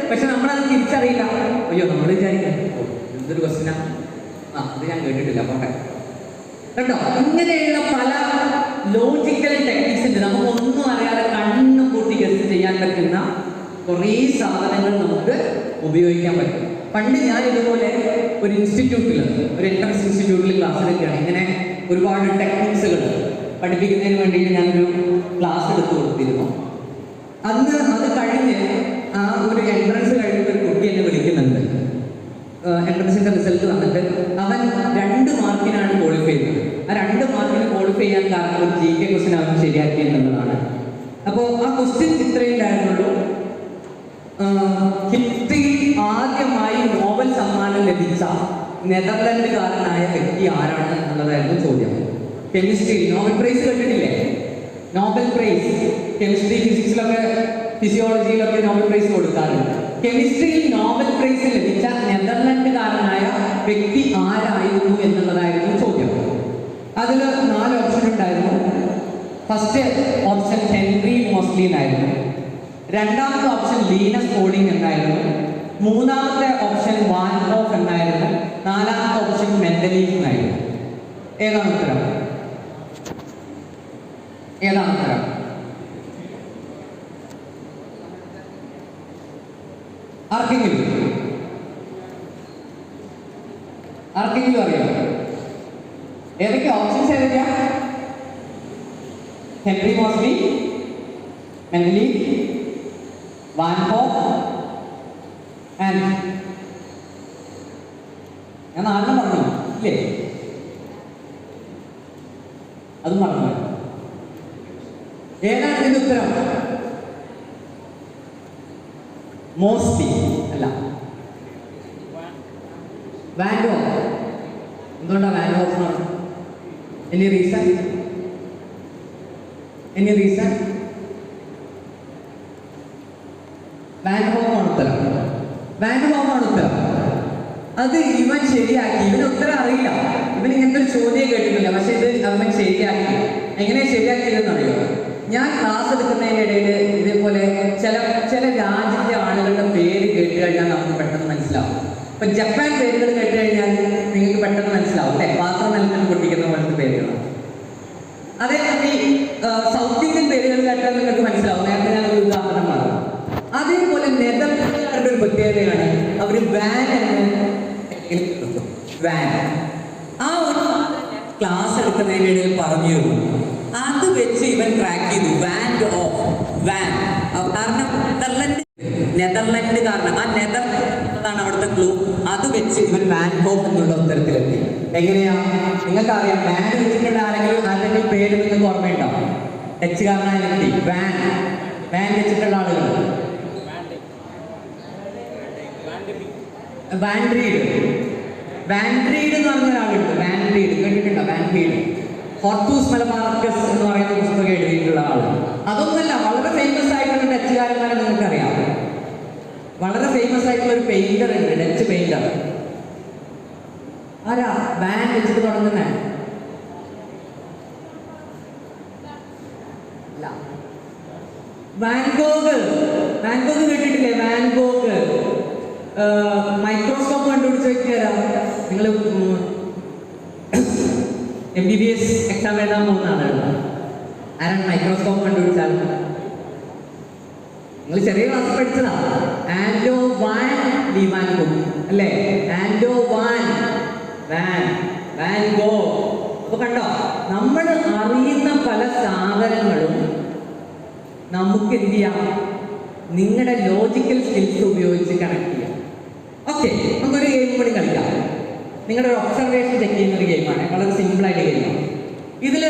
പക്ഷെ നമ്മളത് തിരിച്ചറിയില്ല. അയ്യോ, നമ്മൾ വിചാരിക്കാം എന്തൊരു ക്വസ്റ്റ്യനാ, അത് ഞാൻ കേട്ടിട്ടില്ല, പോട്ടെ. കണ്ടോ? ഇങ്ങനെയുള്ള പല ലോജിക്കൽ ടെക്നിക്സ് ഉണ്ട്. നമുക്കൊന്നും അറിയാതെ കണ്ണും കൂട്ടി ഗസ്റ്റ് ചെയ്യാൻ പറ്റുന്ന കുറേ സാധനങ്ങൾ നമുക്ക് ഉപയോഗിക്കാൻ പറ്റും. പണ്ട് ഞാൻ ഇതുപോലെ ഒരു ഇൻസ്റ്റിറ്റ്യൂട്ടിൽ, ഒരു എൻട്രൻസ് ഇൻസ്റ്റിറ്റ്യൂട്ടിൽ ക്ലാസ് എടുക്കുകയാണ്. ഇങ്ങനെ ഒരുപാട് ടെക്നിക്സുകൾ പഠിപ്പിക്കുന്നതിന് വേണ്ടിയിട്ട് ഞാനൊരു ക്ലാസ് എടുത്തു കൊടുത്തിരുന്നു. അന്ന് അത് കഴിഞ്ഞ് ആ ഒരു എൻട്രൻസ് കഴിഞ്ഞിട്ട് ഒരു കുട്ടി എന്നെ വിളിക്കുന്നുണ്ട്. എൻട്രൻസിന്റെ റിസൾട്ട് വന്നിട്ട് അവൻ 2 മാർക്കിനാണ് ക്വാളിഫൈ ചെയ്തത്. ആ 2 മാർക്കിന് ക്വാളിഫൈ ചെയ്യാൻ കാരണം ഒരു GK ക്വസ്റ്റ്യൻ അവൻ ശരിയാക്കി എന്നുള്ളതാണ്. അപ്പോൾ ആ ക്വസ്റ്റ്യൻ ഇത്രയും ഉണ്ടായിരുന്നുള്ളൂ. ഹിസ്റ്ററിയിൽ ആദ്യമായി നോബൽ സമ്മാനം ലഭിച്ച നെതർലൻഡുകാരനായ വ്യക്തി ആരാണ് എന്നുള്ളതായിരുന്നു ചോദ്യം. കെമിസ്ട്രി നോബൽ പ്രൈസ് കേട്ടിട്ടില്ലേ? നോബൽ പ്രൈസ് കെമിസ്ട്രി, ഫിസിക്സിലൊക്കെ, ഫിസിയോളജിയിലൊക്കെ നോബൽ പ്രൈസ് കൊടുക്കാറുണ്ട്. കെമിസ്ട്രിയിൽ നോബൽ പ്രൈസ് ലഭിച്ച നെതർലൻഡുകാരനായ വ്യക്തി ആരായിരുന്നു എന്നുള്ളതായിരുന്നു ചോദ്യം. അതിൽ 4 ഓപ്ഷൻ ഉണ്ടായിരുന്നു. ഫസ്റ്റ് ഓപ്ഷൻ ഹെൻറി മോസ്ലി എന്നായിരുന്നു. രണ്ടാമത്തെ ഓപ്ഷൻ ലീനസ് പോളിംഗ് എന്നായിരുന്നു. മൂന്നാമത്തെ ഓപ്ഷൻ വാൻ ഗോഗ് എന്നായിരുന്നു. നാലാമത്തെ ഓപ്ഷൻ മെൻഡലീഫ് എന്നായിരുന്നു. ഏതാണ് ഉത്തരം? ഏതാണ് ഉത്തരം? ആർക്കെങ്കിലും അറിയാം? ഏതൊക്കെ ഓപ്ഷൻസ് ഏതൊക്കെയാ? Henry Moseley, Mendeleev, van Gogh and ഞാൻ 4 പറഞ്ഞു ഇല്ലേ? അത് മറന്നു. ഏതാണ് ഇതിന്റെ ഉത്തരം? മോസ്ലി അല്ല, വാൻ ഗോഗ്. എന്തുകൊണ്ടാണ് വാൻ ഗോഗ് എന്ന് പറഞ്ഞത്? Any reason? വാൻ ഗോഗ് ആണ് ഉത്തരം. അത് ഇവൻ ശരിയാക്കി. ഇവന് ഉത്തരം അറിയില്ല. ഇവൻ ഇങ്ങനത്തെ ഒരു ചോദ്യം കേട്ടിട്ടില്ല. പക്ഷെ ഇത് അവൻ ശരിയാക്കി. എങ്ങനെയാ ശരിയാക്കിയതെന്ന് അറിയോ? ഞാൻ ക്ലാസ് എടുക്കുന്നതിനിടയിൽ ഇതേപോലെ ചില രാജ്യത്തെ ആളുകളുടെ പേര് കേട്ട് കഴിഞ്ഞാൽ നമുക്ക് പെട്ടെന്ന് മനസ്സിലാവും. ഇപ്പൊ ജപ്പാൻ പേരുകൾ കേട്ട് കഴിഞ്ഞാൽ നിങ്ങൾക്ക് പെട്ടെന്ന് മനസ്സിലാവും അല്ലേ? പാത്രം നിലത്തിൽ പൊട്ടിക്കുന്ന പോലത്തെ പേരുകളാണ്. അതേപോലെ സൗത്ത് ഇന്ത്യൻ പേരുകൾ കേട്ടാൽ നിങ്ങൾക്ക് മനസ്സിലാവും. നേരത്തെ ഞാൻ ഒരു ഉദാഹരണം പറഞ്ഞു. അതേപോലെ നെതർലാൻഡുകാരുടെ ഒരു പ്രത്യേകതയാണ് അവർ വാൻ ആ ഒരു ക്ലാസ് എടുക്കുന്നതിനിടയിൽ പറഞ്ഞു. അത് വെച്ച് ഇവൻ ട്രാക്ക് ചെയ്തു. വാൻ കാരണം നെതർലൻഡ് കാരണം ആ നെതർലാണ് അവിടുത്തെ ക്ലൂ. അത് വെച്ച് ഇവൻ വാൻ ഗോഗ് എന്നുള്ള ഉത്തരത്തിലെത്തി. എങ്ങനെയാ? നിങ്ങൾക്കറിയാം വാൻ വെച്ചിട്ടുള്ള ആരെങ്കിലും പേര് നിങ്ങൾക്ക് ഓർമ്മയുണ്ടാവും? ഡച്ചുകാരനായ വ്യക്തി വാൻ വെച്ചിട്ടുള്ള ആളുകൾ. വാൻഡ്രീഡ് എന്ന് പറഞ്ഞ ഒരാളുണ്ട്. വാൻഡ്രീഡ് കേട്ടിട്ടുണ്ടോ? വാൻഡ്രീഡ് ഫോർട്ടൂസ് മലബാർക്കസ് എന്ന് പറയുന്ന പുസ്തകം എഴുതിയിട്ടുള്ള ആള്. അതൊന്നല്ല, വളരെ ഫേമസ് ആയിട്ടുള്ള ഡച്ചുകാരന്മാരെ നിങ്ങൾക്കറിയാം. വളരെ ഫേമസ് ആയിട്ടുള്ള ഒരു പെയിന്റർ ഉണ്ട്, ഡച്ച് പെയിന്റർ. ആരാ വാൻ വെച്ചിട്ട് തുടങ്ങുന്നേ? വാൻ ഗോഗ് കേട്ടിട്ടില്ലേ? വാൻ ഗോഗ് മൈക്രോസ്കോപ്പ് കണ്ടുപിടിച്ച് വെക്കാരാ? നിങ്ങൾ MBBS എക്സാം എഴുതാൻ പോകുന്നതാണ്. ആരാണ് മൈക്രോസ്കോപ്പ് കണ്ടുപിടിച്ചാൽ? നിങ്ങൾ ചെറിയ ക്ലാസ് പഠിച്ചതാ. ആൻഡോ വാൻ ലിവാൻ ഗോഗ് അല്ലേ? ആൻഡോ വാൻ ഗോഗ്. അപ്പൊ കണ്ടോ, നമ്മൾ അറിയുന്ന പല സാധനങ്ങളും നമുക്ക് എന്ത് ചെയ്യാം? നിങ്ങളുടെ ലോജിക്കൽ സ്കിൽസ് ഉപയോഗിച്ച് കണക്ട് ചെയ്യാം. ഓക്കെ, നമുക്കൊരു ഗെയിം കൂടി കളിക്കാം. നിങ്ങളുടെ ഒരു ഒബ്സർവേഷൻ ചെക്ക് ചെയ്യുന്ന ഒരു ഗെയിമാണ്. വളരെ സിമ്പിളായിട്ട് ഗെയിമാണ്. ഇതിൽ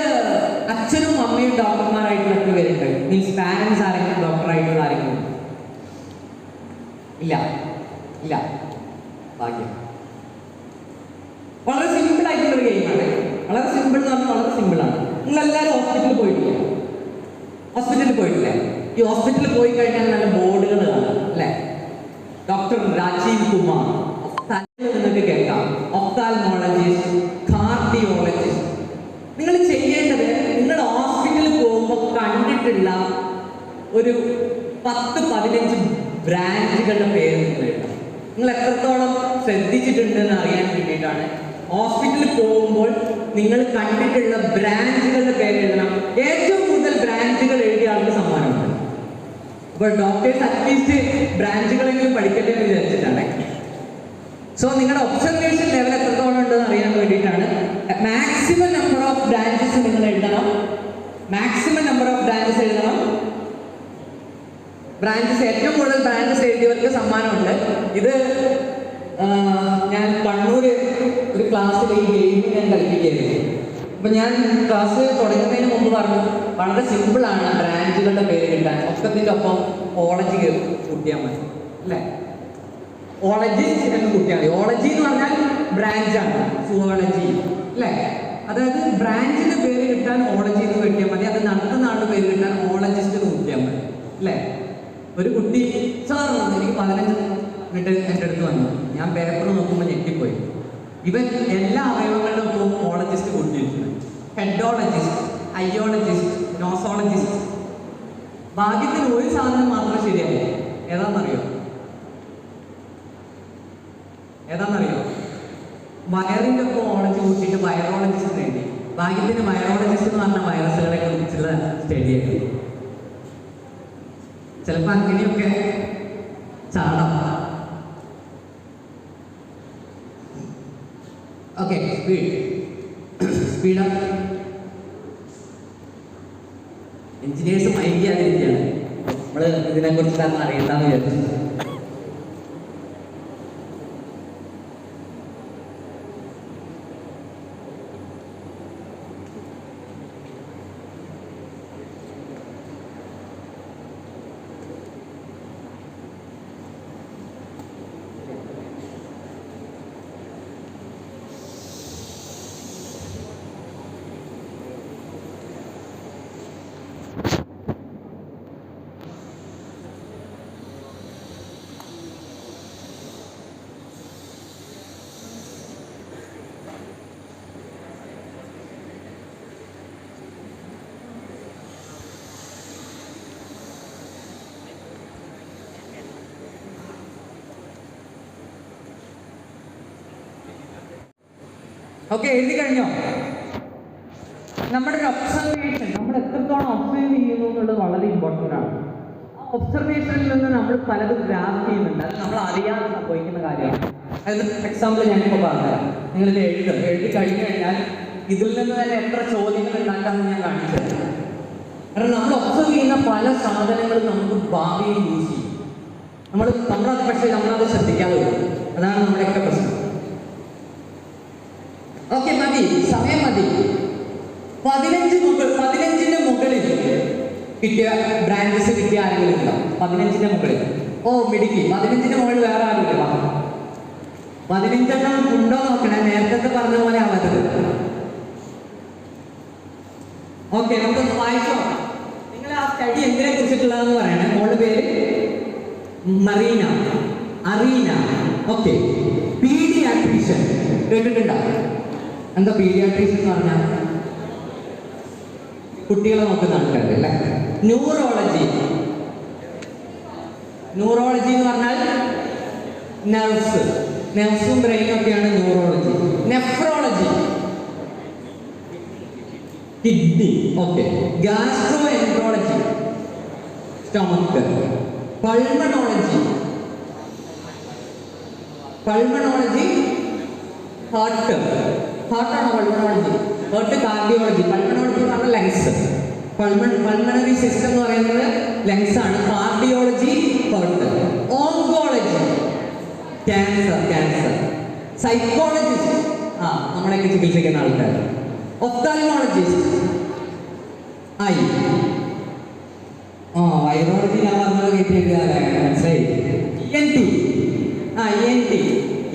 അച്ഛനും അമ്മയും ഡോക്ടർമാരായിട്ടുള്ള എത്ര പേരുണ്ട്? മീൻസ് പാരൻസ് ആരെങ്കിലും ഡോക്ടറായിട്ടുള്ള ആരെങ്കിലും? ഇല്ല. ഭാഗ്യം. വളരെ സിമ്പിൾ ആയിട്ടുള്ളൊരു ഗെയിമാണ്. വളരെ സിമ്പിൾ എന്ന് പറഞ്ഞാൽ വളരെ സിമ്പിളാണ്. നിങ്ങളെല്ലാവരും ഹോസ്പിറ്റലിൽ പോയിട്ടില്ലേ? ഈ ഹോസ്പിറ്റലിൽ പോയി കഴിഞ്ഞാൽ നല്ല ബോർഡുകൾ കാണാം അല്ലേ? ഡോക്ടർ രാജീവ് കുമാർ നിങ്ങൾക്ക് കേൾക്കാം. Ophthalmologist, cardiologist. നിങ്ങൾ ചെയ്യേണ്ടത്, നിങ്ങൾ ഹോസ്പിറ്റലിൽ പോകുമ്പോൾ കണ്ടിട്ടുള്ള ഒരു 10-15 ബ്രാഞ്ചുകളുടെ പേര് നിങ്ങൾ എഴുതണം. നിങ്ങൾ എത്രത്തോളം ശ്രദ്ധിച്ചിട്ടുണ്ടെന്ന് അറിയാൻ വേണ്ടിയിട്ടാണ്. ഹോസ്പിറ്റലിൽ പോകുമ്പോൾ നിങ്ങൾ കണ്ടിട്ടുള്ള ബ്രാഞ്ചുകളുടെ പേര് എഴുതണം. ഏറ്റവും കൂടുതൽ ബ്രാഞ്ചുകൾ എഴുതിയ ആൾക്ക് സമ്മാനമുണ്ട്. അപ്പോൾ ഡോക്ടേഴ്സ് അറ്റ്ലീസ്റ്റ് ബ്രാഞ്ചുകളെങ്കിലും പഠിക്കട്ടെ എന്ന് വിചാരിച്ചിട്ടാണ്. സോ നിങ്ങളുടെ ഒബ്സർവേഷൻ ലെവൽ എത്രത്തോളം ഉണ്ടെന്ന് അറിയാൻ വേണ്ടിയിട്ടാണ്. മാക്സിമം നമ്പർ ഓഫ് ബ്രാഞ്ചസ് നിങ്ങൾ എഴുതണം. ബ്രാഞ്ചസ് ഏറ്റവും കൂടുതൽ ബ്രാഞ്ചസ് എഴുതിയവർക്ക് സമ്മാനമുണ്ട്. ഇത് ഞാൻ കണ്ണൂർ ഒരു ക്ലാസ്സിൽ ഈ ഗെയിം ഞാൻ കളിപ്പിക്കുകയായിരുന്നു. അപ്പം ഞാൻ ക്ലാസ് തുടങ്ങുന്നതിന് മുമ്പ് പറഞ്ഞു വളരെ സിമ്പിളാണ് ബ്രാഞ്ചുകളുടെ പേര് കിട്ടാൻ. ഒക്കത്തിൻ്റെ ഒപ്പം ഓളജി കൂട്ടിയാൽ മതി അല്ലേ? ഓളജിസ്റ്റ് എന്ന് കൂട്ടിയാൽ മതി. ഓളജി എന്ന് പറഞ്ഞാൽ ബ്രാഞ്ചാണ്, സുവോളജി അല്ലേ? അതായത് ബ്രാഞ്ചിന്റെ പേര് കിട്ടാൻ ഓളജി എന്ന് കിട്ടിയാൽ മതി, അത് നടത്തുന്ന ആളുടെ പേര് കിട്ടാൻ ഓളജിസ്റ്റ് എന്ന് കൂട്ടിയാൽ മതി അല്ലേ? ഒരു കുട്ടി സാർ എനിക്ക് 15 മിനിറ്റ് എൻ്റെ അടുത്ത് വന്നു, ഞാൻ പേപ്പർ നോക്കുമ്പോൾ ഞെട്ടിപ്പോയി. ഇവൻ എല്ലാ അവയവങ്ങളിലും ഒപ്പം ഓളജിസ്റ്റ് കൂട്ടിയിട്ടുണ്ട്. ഹെഡോളജിസ്റ്റ്, അയ്യോളജിസ്റ്റ്, നോസോളജിസ്റ്റ്. ഭാഗ്യത്തിന് ഒരു സാധനം മാത്രം ശരിയായി. ഏതാണെന്നറിയോ? വയറിൻ്റെ ഒപ്പം ഓളജി കൂട്ടിയിട്ട് വൈറോളജിസ്റ്റ് നേടി. ഭാഗ്യത്തിന് വൈറോളജിസ്റ്റ് എന്ന് പറഞ്ഞ വൈറസുകളെ കുറിച്ചുള്ള സ്റ്റഡിയായിരുന്നു. ചിലപ്പോൾ അങ്ങനെയൊക്കെ ചാടാം. ഓക്കെ, സ്പീഡ് എഞ്ചിനീയേഴ്സ് മൈൻഡ് ചെയ്യാതിരിക്കുകയാണ്. നമ്മൾ ഇതിനെക്കുറിച്ച് അറിയണ്ടെന്ന് വിചാരിച്ചു. ഓക്കെ, എഴുതി കഴിഞ്ഞോ? നമ്മുടെ ഒരു ഒബ്സർവേഷൻ, നമ്മൾ എത്രത്തോളം ഒബ്സർവ് ചെയ്യുന്നു എന്നുള്ളത് വളരെ ഇമ്പോർട്ടൻ്റ് ആണ്. ആ ഒബ്സർവേഷനിൽ നിന്ന് നമ്മൾ പലതും ഗ്രാഫ് ചെയ്യുന്നുണ്ട്. അത് നമ്മൾ അറിയാതെ സംഭവിക്കുന്ന കാര്യമാണ്. അതായത് എക്സാമ്പിൾ ഞാനിപ്പോൾ പറഞ്ഞുതരാം. നിങ്ങളിത് എഴുതി കഴിഞ്ഞു കഴിഞ്ഞാൽ ഇതിൽ നിന്ന് തന്നെ എത്ര ചോദ്യങ്ങൾ ഉണ്ടാക്കാമെന്ന് ഞാൻ കാണിച്ചു തരാം. കാരണം നമ്മൾ ഒബ്സർവ് ചെയ്യുന്ന പല സാധനങ്ങളും നമുക്ക് ഭാവിയിൽ യൂസ് ചെയ്യും. നമ്മളത് പക്ഷേ നമ്മളത് ശ്രദ്ധിക്കാതെ വരും. അതാണ് നമ്മുടെയൊക്കെ പ്രശ്നം. ഓക്കെ, മതി, സമയം മതി. 15ന്റെ മുകളിൽ കിട്ടിയ ബ്രാഞ്ചസ് കിട്ടിയ ആരെങ്കിലും ഉണ്ടോ? 15ന്റെ മുകളിൽ? ഓ മിടുക്കി. 15ന്റെ മുകളിൽ വേറെ ആരുമില്ല. 15 ഉണ്ടോ നോക്കണേ, നേരത്തെ പറഞ്ഞ പോലെ ആവരുത്. ഓക്കെ, നമുക്കൊന്ന് വായിച്ചോ. നിങ്ങൾ ആ സ്റ്റഡി എന്തിനെ കുറിച്ചിട്ടുള്ളതെന്ന് പറയണേ. മോളുടെ പേര് അറീന. ഓക്കെ, പീഡിയാട്രീഷ്യൻ കേട്ടിട്ടുണ്ടോ? എന്താ പീഡിയാട്രീഷ്യൻ എന്ന് പറഞ്ഞാൽ? കുട്ടികളെ നോക്കുന്ന ആൾക്കാരുടെ അല്ലേ. ന്യൂറോളജി എന്ന് പറഞ്ഞാൽ നെർവ്സും ബ്രെയിനും ഒക്കെയാണ് neurology. Nephrology kidney. Okay, gastroenterology stomach. Pulmonology ഹാർട്ടാണോ പൾമണോളജി? ഹാർട്ട്. കാർഡിയോളജി. പൾമണോളജി എന്ന് പറഞ്ഞാൽ ലങ്സ്. പൾമണറി സിസ്റ്റം എന്ന് പറയുന്നത് ലങ്സ് ആണ്. Cardiology heart. Oncology cancer. Psychologist നമ്മളെയൊക്കെ ചികിത്സിക്കുന്ന ആൾക്കാർ. Ophthalmologist I. വൈറോളജി ഞാൻ പറഞ്ഞത് കേട്ടിട്ട് മനസ്സിലായി.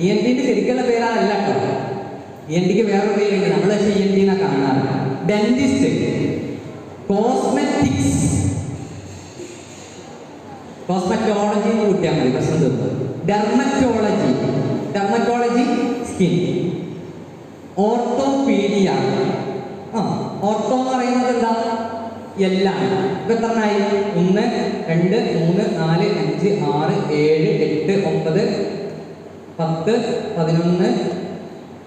ENT ശരിക്കുള്ള പേരല്ല കേട്ടോ. ENTക്ക് വേറെ പേരുണ്ട്, നമ്മൾ പക്ഷേ ENT എന്നാ കാണാറ്. ഡെന്റിസ്റ്റ്. കോസ്മെറ്റോളജി എന്ന് കൂട്ടിയാൽ മതി, പ്രശ്നം തീർന്നു. Dermatology skin. ഓർത്തോപീഡിയ. ഓർത്തോ എന്ന് പറയുന്നത് എന്താ? എല്ലാം. ഇപ്പൊ എത്രണ്ണായി? 1 2 3 4 5 6 7 8 9 10 11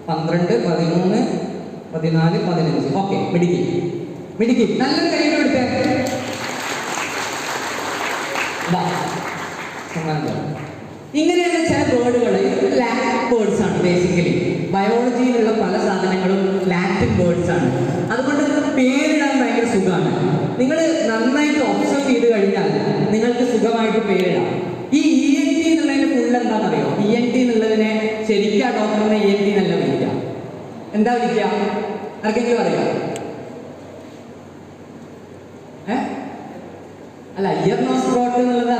12 13 14 15. ഓക്കെ, മിടുക്കി. നല്ലൊരു കൈകൾ എടുത്തേ. ഇങ്ങനെയുള്ള ചില വേർഡുകൾ ലാറ്റിൻ വേർഡ്സ് ആണ്. ബേസിക്കലി ബയോളജിയിലുള്ള പല സാധനങ്ങളും ലാറ്റിൻ വേർഡ്സ് ആണ്. അതുകൊണ്ട് പേരിടാൻ ഭയങ്കര സുഖമാണ്. നിങ്ങൾ നന്നായിട്ട് ഒബ്സർവ് ചെയ്ത് കഴിഞ്ഞാൽ നിങ്ങൾക്ക് സുഖമായിട്ട് പേരിടാം. ഈ ENT എന്നുള്ളതിന്റെ ഫുൾ എന്താണെന്നറിയോ? ENT എന്നുള്ളതിനെ ശരിക്കും ആ ഡോക്ടറിനെ ENT എന്നല്ല വിളിക്കുക. എന്താ വിളിക്കുക? ആർക്കെങ്കിലും അറിയാം? അല്ല, ഇയർ നോസ് ത്രോട്ട് എന്നുള്ളത്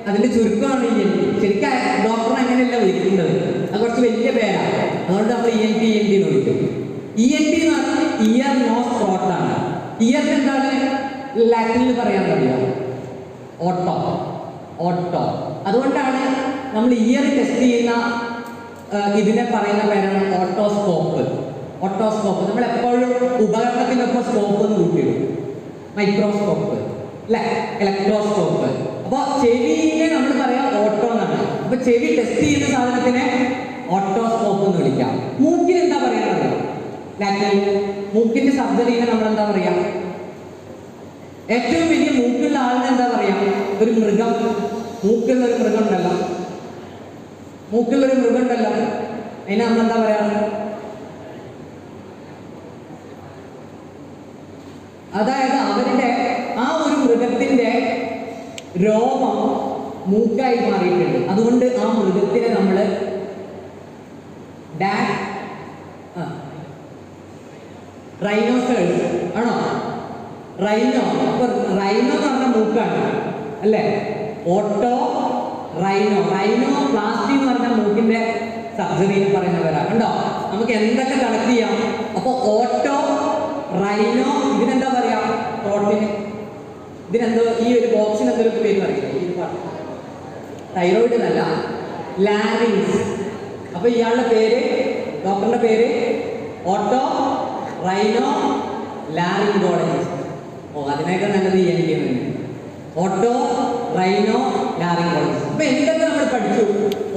അതിന്റെ ചുരുക്കമാണ് ENT. ശരിക്കും ഡോക്ടറിനെ അങ്ങനെയല്ല വിളിക്കുന്നത്. അത് കുറച്ച് വലിയ പേരാണ്. അതുകൊണ്ട് നമ്മൾ ENT എന്ന് വിളിക്കും. ENT എന്ന് പറഞ്ഞാൽ ഇയർ നോസ് ത്രോട്ട് ആണ്. ഇയറിന് എന്താണ് ലാറ്റിനിൽ പറയാൻ കഴിയുക? ഓട്ടോ. ഓട്ടോ. അതുകൊണ്ടാണ് നമ്മൾ ഇയർ ടെസ്റ്റ് ചെയ്യുന്ന ഇതിനെ പറയുന്ന പേരാണ് ഓട്ടോസ്കോപ്പ്. ഓട്ടോസ്കോപ്പ് നമ്മൾ എപ്പോഴും ഉപകരണത്തിനൊപ്പം സ്കോപ്പ് എന്ന് കൂട്ടിയിടും. മൈക്രോസ്കോപ്പ് അല്ലെ, ഇലക്ട്രോസ്കോപ്പ്. അപ്പോൾ ചെവിയെ നമ്മൾ പറയാം ഓട്ടോ എന്നാണ്. അപ്പൊ ചെവി ടെസ്റ്റ് ചെയ്യുന്ന സാധനത്തിനെ ഓട്ടോസ്കോപ്പ് എന്ന് വിളിക്കാം. മൂക്കിന് എന്താ പറയുന്നത്? ലാറ്റിനിൽ മൂക്കിന്റെ സർജറിനെ നമ്മൾ എന്താ പറയാ? ഏറ്റവും വലിയ മൂക്കുള്ള ആളിനെ എന്താ പറയാ? ഒരു മൃഗം. മൂക്കുള്ള ഒരു മൃഗം ഉണ്ടല്ലോ, മൂക്കുള്ളൊരു മൃഗം ഉണ്ടല്ലോ, അതിനെ നമ്മൾ എന്താ പറയാറ്? അതായത് അവരുടെ ആ ഒരു മൃഗത്തിന്റെ രോമം മൂക്കായി മാറിയിട്ടുണ്ട്. അതുകൊണ്ട് ആ മൃഗത്തിനെ നമ്മൾ റൈനോസേഴ്സ് ആണോ? റൈനോ. അപ്പൊ റൈനോ എന്ന് പറഞ്ഞ മൂക്കാണ് അല്ലേ? Auto rhino. റൈനോ പ്ലാസ്റ്റി എന്ന് പറഞ്ഞ മൂക്കിന്റെ സർജറി എന്ന് പറയുന്നവരാ. കണ്ടോ, നമുക്ക് എന്തൊക്കെ കണക്ട് ചെയ്യാം. അപ്പൊ ഓട്ടോ റൈനോ, ഇതിനെന്താ പറയാ? പ്രോട്ടീൻ. ഇതിനെന്തോ ഈ ഒരു ബോക്സിന് എന്തൊരു പേര് പറയില്ലേ? തൈറോയിഡ് എന്നല്ല, ലാരിങ്സ്. അപ്പൊ ഇയാളുടെ പേര്, ഡോക്ടറിന്റെ പേര് ഓട്ടോ റൈനോ ലാരിംഗോളജിസ്റ്റ്. ഓ, അതിനൊക്കെ നല്ലത് എനിക്ക് ഓട്ടോ റൈനോ ലാരിംഗോളജിസ്റ്റ്. അപ്പൊ എന്തൊക്കെ നമ്മൾ പഠിച്ചു?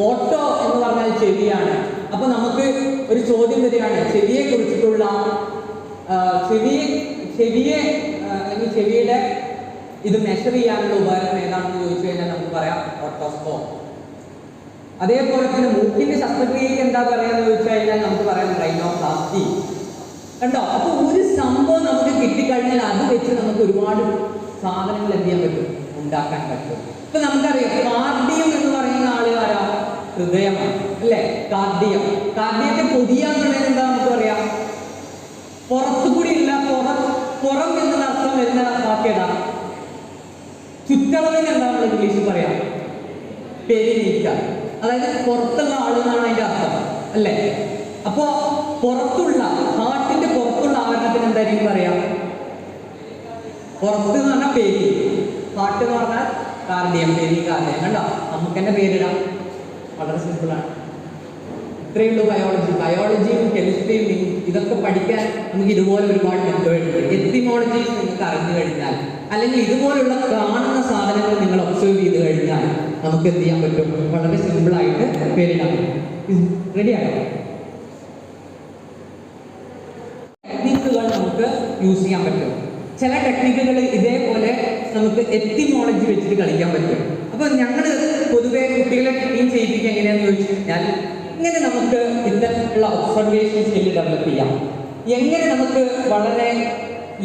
ഓട്ടോ എന്ന് പറഞ്ഞാൽ ചെവിയാണ്. അപ്പൊ നമുക്ക് ഒരു ചോദ്യം വരികയാണ്, ചെവിയെ കുറിച്ചിട്ടുള്ള ചെവിയുടെ ഇത് മെഷർ ചെയ്യാനുള്ള ഉപകരണം ഏതാണെന്ന് ചോദിച്ചു കഴിഞ്ഞാൽ നമുക്ക് പറയാം ഓട്ടോസ്കോപ്പ്. അതേപോലെ തന്നെ മൂക്കിന്റെ ശസ്ത്രക്രിയക്ക് എന്താ പറയാന്ന് ചോദിച്ചു കഴിഞ്ഞാൽ നമുക്ക് പറയാം റൈനോപ്ലാസ്റ്റി. കണ്ടോ, അപ്പൊ ഒരു സംഭവം നമുക്ക് കിട്ടിക്കഴിഞ്ഞാൽ അത് വെച്ച് നമുക്ക് ഒരുപാട് സാധനങ്ങൾ എന്ത് ചെയ്യാൻ പറ്റും? ഉണ്ടാക്കാൻ പറ്റും. ഇപ്പൊ നമുക്കറിയാം കാർഡിയം എന്ന് പറയുന്ന ആളുകാരാ ഹൃദയമാണ് അല്ലെ? കാർഡിയം. കാർഡിയത്തെ പൊതിയാന്നുള്ളത് എന്താ നമുക്ക് പറയാം? പുറത്തുകൂടി ഇല്ല, പുറം എന്ന അർത്ഥം വരുന്ന വാക്യതാ. ചുറ്റളവിന് എന്താ നമ്മൾ ഇംഗ്ലീഷിൽ പറയാം? പെരിനീക്ക. അതായത് പുറത്തുള്ള ആളെന്നാണ് അതിന്റെ അർത്ഥം അല്ലേ? അപ്പോ പുറത്തുള്ള ഹാർട്ടിന്റെ പുറത്തുള്ള ആവരണത്തിന് എന്തായിരിക്കും പറയാം? പുറത്ത് എന്ന് പറഞ്ഞാൽ പേരി, ഹാർട്ട് എന്ന് പറഞ്ഞാൽ കാർഡിയം, പേരി കാർഡിയം. കണ്ടോ, നമുക്ക് തന്നെ പേരിടാം. വളരെ സിമ്പിളാണ്. ഇത്രയേ ഉള്ളൂ ബയോളജിയും കെമിസ്ട്രിയും ഇതൊക്കെ പഠിക്കാൻ നമുക്ക് ഇതുപോലെ ഒരുപാട് മെത്തേഡ് ഉണ്ട്. എത്തിമോളജീസ് നിങ്ങൾക്ക് അറിഞ്ഞു കഴിഞ്ഞാൽ, അല്ലെങ്കിൽ ഇതുപോലുള്ള കാണുന്ന സാധനങ്ങൾ നിങ്ങൾ ഒബ്സർവ് ചെയ്ത് കഴിഞ്ഞാൽ നമുക്ക് എന്ത് ചെയ്യാൻ പറ്റും? വളരെ സിമ്പിളായിട്ട് പേരിടാൻ പറ്റും. റെഡിയാണോ? ടെക്നിക്കുകൾ നമുക്ക് യൂസ് ചെയ്യാൻ പറ്റും. ചില ടെക്നിക്കുകൾ ഇതേപോലെ നമുക്ക് എത്തിമോളജി വെച്ചിട്ട് കളിക്കാൻ പറ്റും. അപ്പൊ ഞങ്ങൾ പൊതുവെ കുട്ടികളെ ട്രെയിൻ ചെയ്യിപ്പിക്കുക എങ്ങനെയാണെന്ന് ചോദിച്ചു കഴിഞ്ഞാൽ, ഇങ്ങനെ നമുക്ക് ഇത്തരത്തിലുള്ള ഒബ്സർവേഷൻ സ്കില്ല് ഡെവലപ്പ് ചെയ്യാം. എങ്ങനെ നമുക്ക് വളരെ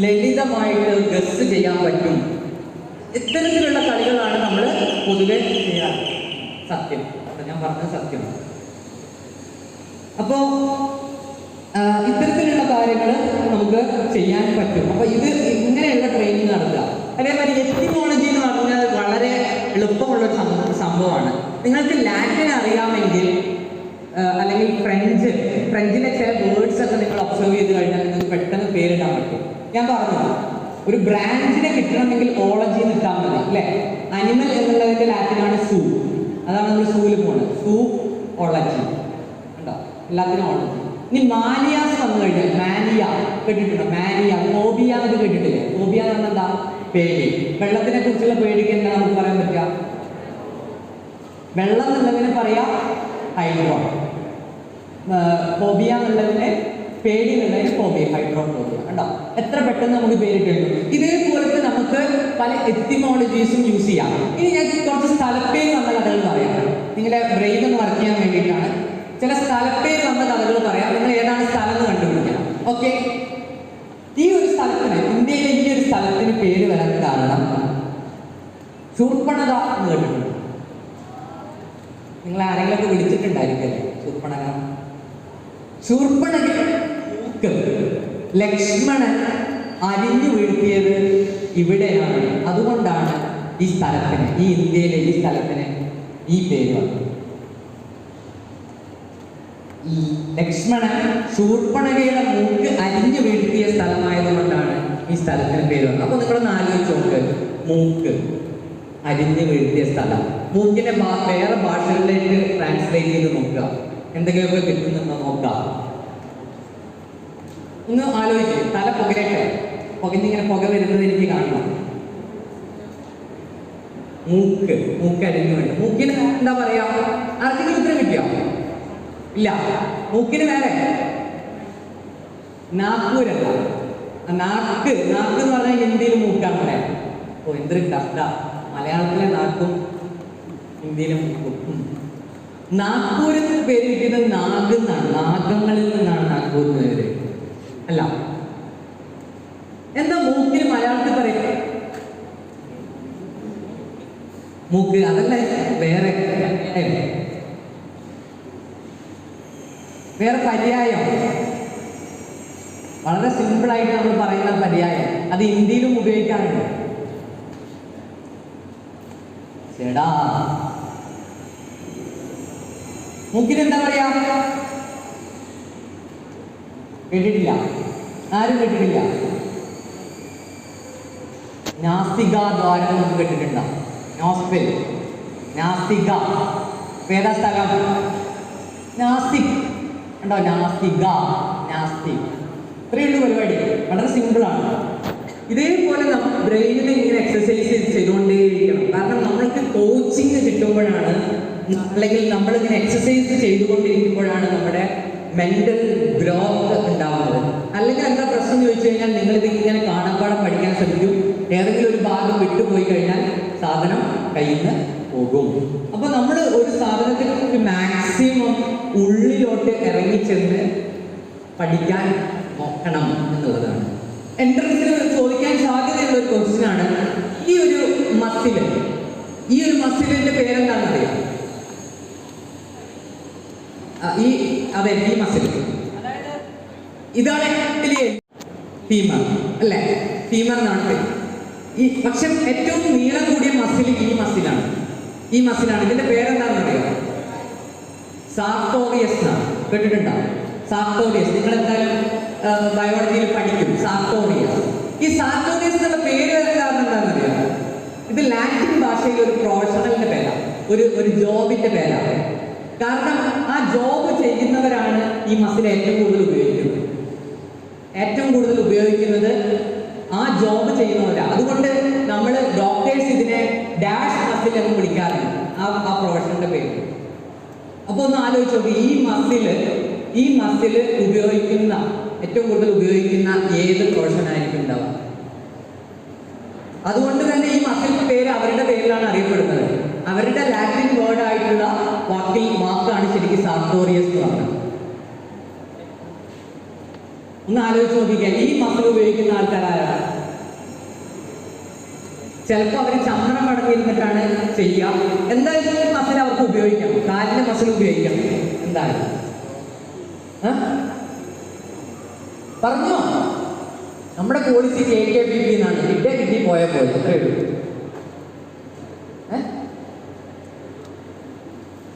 ലളിതമായിട്ട് ഗസ് ചെയ്യാൻ പറ്റും, ഇത്തരത്തിലുള്ള കളികളാണ് നമ്മൾ പൊതുവെ ചെയ്യാറ്. സത്യം, അപ്പൊ ഞാൻ പറഞ്ഞത് സത്യമാണ്. അപ്പോ ഇത്തരത്തിലുള്ള കാര്യങ്ങൾ നമുക്ക് ചെയ്യാൻ പറ്റും. അപ്പൊ ഇത് ഇങ്ങനെയുള്ള ട്രെയിനിങ് നടത്തുക. അതേമാതിരി എത്തിമോളജി എന്ന് പറഞ്ഞാൽ വളരെ എളുപ്പമുള്ളൊരു സംഭവമാണ്. നിങ്ങൾക്ക് ലാറ്റിൻ അറിയാമെങ്കിൽ അല്ലെങ്കിൽ ഫ്രഞ്ചിലെ ചില വേർഡ്സ് ഒക്കെ നിങ്ങൾ ഒബ്സർവ് ചെയ്ത് കഴിഞ്ഞാൽ നിങ്ങൾക്ക് പെട്ടെന്ന് പേരിടാൻ പറ്റും. ഞാൻ പറഞ്ഞു, ഒരു ബ്രാഞ്ചിനെ കിട്ടണമെങ്കിൽ ഓളജി നിൽക്കാൻ മതി അല്ലെ? അനിമൽ എന്നുള്ളതിന്റെ ലാറ്റിനാണ് സൂ. അതാണ് നമ്മൾ സൂവിൽ പോകുന്നത്. സൂ ഓളജി ഉണ്ടോ? എല്ലാത്തിനും ഓളജി. ഇനി മാനിയാസ് വന്നു കഴിഞ്ഞാൽ, മാനിയ കേട്ടിട്ടുണ്ടോ? മാനിയ, ഫോബിയ എന്നൊക്കെ കേട്ടിട്ടില്ലേ? ഫോബിയ എന്ന് പറഞ്ഞാൽ എന്താ? പേടി. വെള്ളത്തിനെ കുറിച്ചുള്ള പേടിക്ക് എന്താ നമുക്ക് പറയാൻ പറ്റുക? വെള്ളം എന്നുള്ളതിനെ പറയാ ഹൈഡ്രോ. ഫോബിയ എന്നുള്ളതിനെ, പേടി എന്നുള്ളതിന് ഫോബിയ, ഹൈഡ്രോഫോബിയ. കണ്ടോ, എത്ര പെട്ടെന്ന് നമുക്ക് പേരിട്ടുണ്ട്. ഇതേപോലത്തെ നമുക്ക് പല എത്തിമോളജീസും യൂസ് ചെയ്യാം. ഇനി ഞാൻ കുറച്ച് സ്ഥലപ്പേര് വന്ന കഥകൾ പറയാം. നിങ്ങളുടെ ബ്രെയിൻ ഒന്ന് വർക്ക് ചെയ്യാൻ വേണ്ടിയിട്ടാണ്. ചില സ്ഥലപ്പേര് വന്ന കഥകൾ പറയാം. നിങ്ങൾ ഏതാണ് സ്ഥലം എന്ന് കണ്ടുപിടിക്കണം. ഓക്കെ, ഈ ഒരു സ്ഥലത്തിന്, ഇന്ത്യയിലെ ഈ ഒരു സ്ഥലത്തിന് പേര് വരാൻ കാരണം ശൂർപ്പണഖ എന്ന് കേട്ടിട്ടുണ്ട്. നിങ്ങൾ ആരെങ്കിലൊക്കെ വിളിച്ചിട്ടുണ്ടായിരിക്കല്ലേ ശൂർപ്പണഖ? ശൂർപ്പണഖയ്ക്ക് ലക്ഷ്മണൻ അരിഞ്ഞു വീഴ്ത്തിയത് ഇവിടെയാണ്. അതുകൊണ്ടാണ് ഈ സ്ഥലത്തിന്, ഈ ഇന്ത്യയിലെ ഈ സ്ഥലത്തിന് ഈ പേര് വന്നത്. ഈ ലക്ഷ്മണൻ ശൂർപ്പണഖയുടെ മൂക്ക് അരിഞ്ഞു വീഴ്ത്തിയ സ്ഥലമായതുകൊണ്ടാണ് ഈ സ്ഥലത്തിന് പേര് വന്നത്. അപ്പൊ നിങ്ങളൊന്ന് ആലോചിച്ച് നോക്ക്, മൂക്ക് അരിഞ്ഞു വീഴ്ത്തിയ സ്ഥലം. മൂക്കിനെ വേറെ ഭാഷകളിലേക്ക് ട്രാൻസ്ലേറ്റ് ചെയ്ത് നോക്കുക, എന്തെങ്കിലുമൊക്കെ കിട്ടുന്നുണ്ടോ നോക്കുക. ഒന്ന് ആലോചിക്കുക, തല പുകയട്ടെ, പുകഞ്ഞിങ്ങനെ പുക വരുന്നത് എനിക്ക് കാണണം. മൂക്ക് അരിഞ്ഞു വീഴും. മൂക്കിന് എന്താ പറയാ? ആർക്കെങ്കിലും ഉത്തരം കിട്ടിയോ? ഇല്ല. മൂക്കിന് വേറെ നാക്കൂരല്ല. നാക്ക് എന്ന് പറഞ്ഞാൽ ഹിന്ദിയിൽ മൂക്കാണ് അല്ലേ? ഓ എന്തൊരു കഷ്ട, മലയാളത്തിലെ നാക്കും ഹിന്ദിയിലെ മൂക്കും. നാക്കൂരിന് പേരിരിക്കുന്നത് നാഗെന്നാണ്, നാഗങ്ങളിൽ നിന്നാണ് നാക്കൂർ പേര് അല്ല. എന്താ മൂക്കിന് മലയാളത്തിൽ പറയുന്നത്? മൂക്ക് അതല്ലേ, വേറെ പര്യായം. വളരെ സിമ്പിളായിട്ട് നമ്മൾ പറയുന്ന പര്യായം അത് ഹിന്ദിയിലും ഉപയോഗിക്കാറുണ്ട്. ചേടാ, മൂക്കിന് എന്താ പറയാ? കേട്ടിട്ടില്ല? ആരും കേട്ടിട്ടില്ല? നാസ്തിക ദ്വാരം നമുക്ക് കേട്ടിട്ടുണ്ടോ? നോസ്പിൽ, നാസ്തിക. ഏതാ സ്ഥലം? നാസ്തിക് ഉണ്ടോ? നാസ്തിക, നാസ്തിക്. ഇത്രയുള്ളൂ പരിപാടി, വളരെ സിമ്പിളാണ്. ഇതേപോലെ നമ്മൾ ബ്രെയിനിൽ ഇങ്ങനെ എക്സസൈസ് ചെയ്തുകൊണ്ടേയിരിക്കണം. കാരണം നമ്മൾക്ക് കോച്ചിങ് കിട്ടുമ്പോഴാണ്, അല്ലെങ്കിൽ നമ്മളിങ്ങനെ എക്സസൈസ് ചെയ്തുകൊണ്ടിരിക്കുമ്പോഴാണ് നമ്മുടെ മെന്റൽ ഗ്രോത്ത് ഉണ്ടാവുന്നത്. അല്ലെങ്കിൽ എന്താ പ്രശ്നം എന്ന് ചോദിച്ചു കഴിഞ്ഞാൽ, നിങ്ങളിത് ഇങ്ങനെ കാണാപ്പാടം പഠിക്കാൻ ശ്രമിക്കും, ഏതെങ്കിലും ഒരു ഭാഗം വിട്ടുപോയി കഴിഞ്ഞാൽ സാധനം കയ്യിൽ നിന്ന് പോകും. അപ്പൊ നമ്മൾ ഒരു സാധനത്തിന് മാക്സിമം ഉള്ളിലോട്ട് ഇറങ്ങിച്ചെന്ന് പഠിക്കാൻ നോക്കണം എന്നുള്ളതാണ്. എൻട്രൻസിൽ ചോദിക്കാൻ സാധ്യതയുള്ള ഒരു ക്വസ്റ്റ്യൻ ആണ് ഈ ഒരു മസിലിന്റെ പേരെന്താണെന്നറിയാം? ഈ മസിൽ, അതായത് ഇതാണ് ഫീമർ അല്ലേ? ഫീമർ എന്നാണ് പേര്. പക്ഷെ ഏറ്റവും നീളം കൂടിയ മസിൽ ഈ മസിലാണ്. ഇതിന്റെ പേരെന്താണെന്നറിയാം? സാർട്ടോറിയസ് എന്നാണ്. കേട്ടിട്ടുണ്ടോ? സാർട്ടോറിയസ് നിങ്ങൾ എന്തായാലും ബയോളജിയിൽ പഠിക്കും. സാർട്ടോറിയസ്. ഈ സാർട്ടോറിയസ് എന്നുള്ള പേര് കാരണം എന്താണെന്നറിയാം? ഇത് ലാറ്റിൻ ഭാഷയിൽ ഒരു പ്രൊഫഷണലിന്റെ പേരാണ്, ഒരു ജോബിന്റെ പേരാണ്. കാരണം ആ ജോബ് ചെയ്യുന്നവരാണ് ഈ മസിൽ ഏറ്റവും കൂടുതൽ ഉപയോഗിക്കുന്നത്. ആ ജോബ് ചെയ്യുന്നവരാണ്. അതുകൊണ്ട് നമ്മൾ ഡോക്ടേഴ്സ് ഇതിനെ ഡാഷ് മസിൽ എന്ന് വിളിക്കാറുണ്ട്, ആ പ്രൊഫഷന്റെ പേര്. അപ്പൊ ഒന്ന് ആലോചിച്ച് നോക്കി, ഈ മസിൽ ഏറ്റവും കൂടുതൽ ഉപയോഗിക്കുന്ന ഏത് പ്രൊഫഷനായിരിക്കും ഉണ്ടാവുക? അതുകൊണ്ട് തന്നെ ഈ മസിലിന്റെ പേര് അവരുടെ പേരിലാണ് അറിയപ്പെടുന്നത്. അവരുടെ ലാറ്റിൻ വേർഡ് ആയിട്ടുള്ള വാക്കാണ് ശരിക്കും സാർട്ടോറിയസ് എന്ന് പറഞ്ഞത്. ഒന്ന് ആലോചിച്ച് നോക്കിക്കാൻ, ഈ മസിൽ ഉപയോഗിക്കുന്ന ആൾക്കാരാണ്. ചിലപ്പോൾ അവർ ചമ്മണം അടങ്ങിയിരുന്നിട്ടാണ് ചെയ്യുക. എന്തായാലും ഈ മസിൽ അവർക്ക് ഉപയോഗിക്കണം, കാലിന്റെ മസിൽ ഉപയോഗിക്കണം. എന്താണ് പറഞ്ഞോ? നമ്മുടെ പോളിസി KKBP എന്നാണ്. കിട്ടി പോയ പോലെ അത്രയേ ഉള്ളൂ.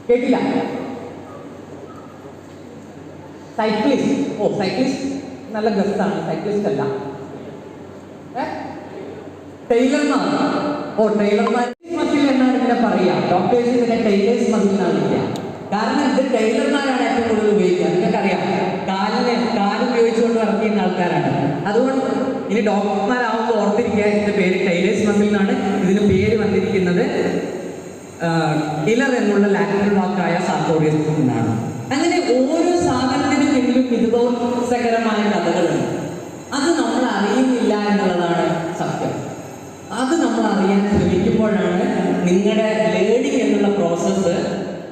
കേട്ടില്ല? സൈക്ലിസ്റ്റ് നല്ല ഗസ്റ്റാണ്. സൈക്ലിസ്റ്റ് അല്ല, ടൈലർമാർ. ടൈലർമാർ മസിൽ എന്നാണ് ഇതിനെ പറയാ. ഡോക്ടേഴ്സ് ഇതിനെ ടൈലേഴ്സ് മസിൽ എന്നാണ് വിളിക്കുക. കാരണം ഇത് ടൈലർമാരാണ് ഏറ്റവും കൂടുതൽ ഉപയോഗിക്കുക. നിങ്ങൾക്കറിയാം, കാല് ഉപയോഗിച്ചുകൊണ്ട് വർക്ക് ചെയ്യുന്ന ആൾക്കാരാണ്. അതുകൊണ്ട് ഇനി ഡോക്ടർമാരാവുമ്പോൾ ഓർത്തിരിക്കുക, ഇതിന്റെ പേര് ടൈലേഴ്സ് മസിൽ എന്നാണ്. ഇതിന് പേര് വന്നിരിക്കുന്നത് ഇലർ എന്നുള്ള ലാറ്റിൻ വാക്കായ സാർട്ടോറിയസ് എന്നാണ്. അങ്ങനെ ഓരോ സാധനത്തിനും പിന്നിലും വിധ്വംസകരമായ കഥകളുണ്ട്. അത് നമ്മൾ അറിയുന്നില്ല എന്നുള്ളതാണ് സത്യം. അത് നമ്മൾ അറിയാൻ ശ്രമിക്കുമ്പോഴാണ് നിങ്ങളുടെ ലേണിംഗ് എന്നുള്ള പ്രോസസ്സ്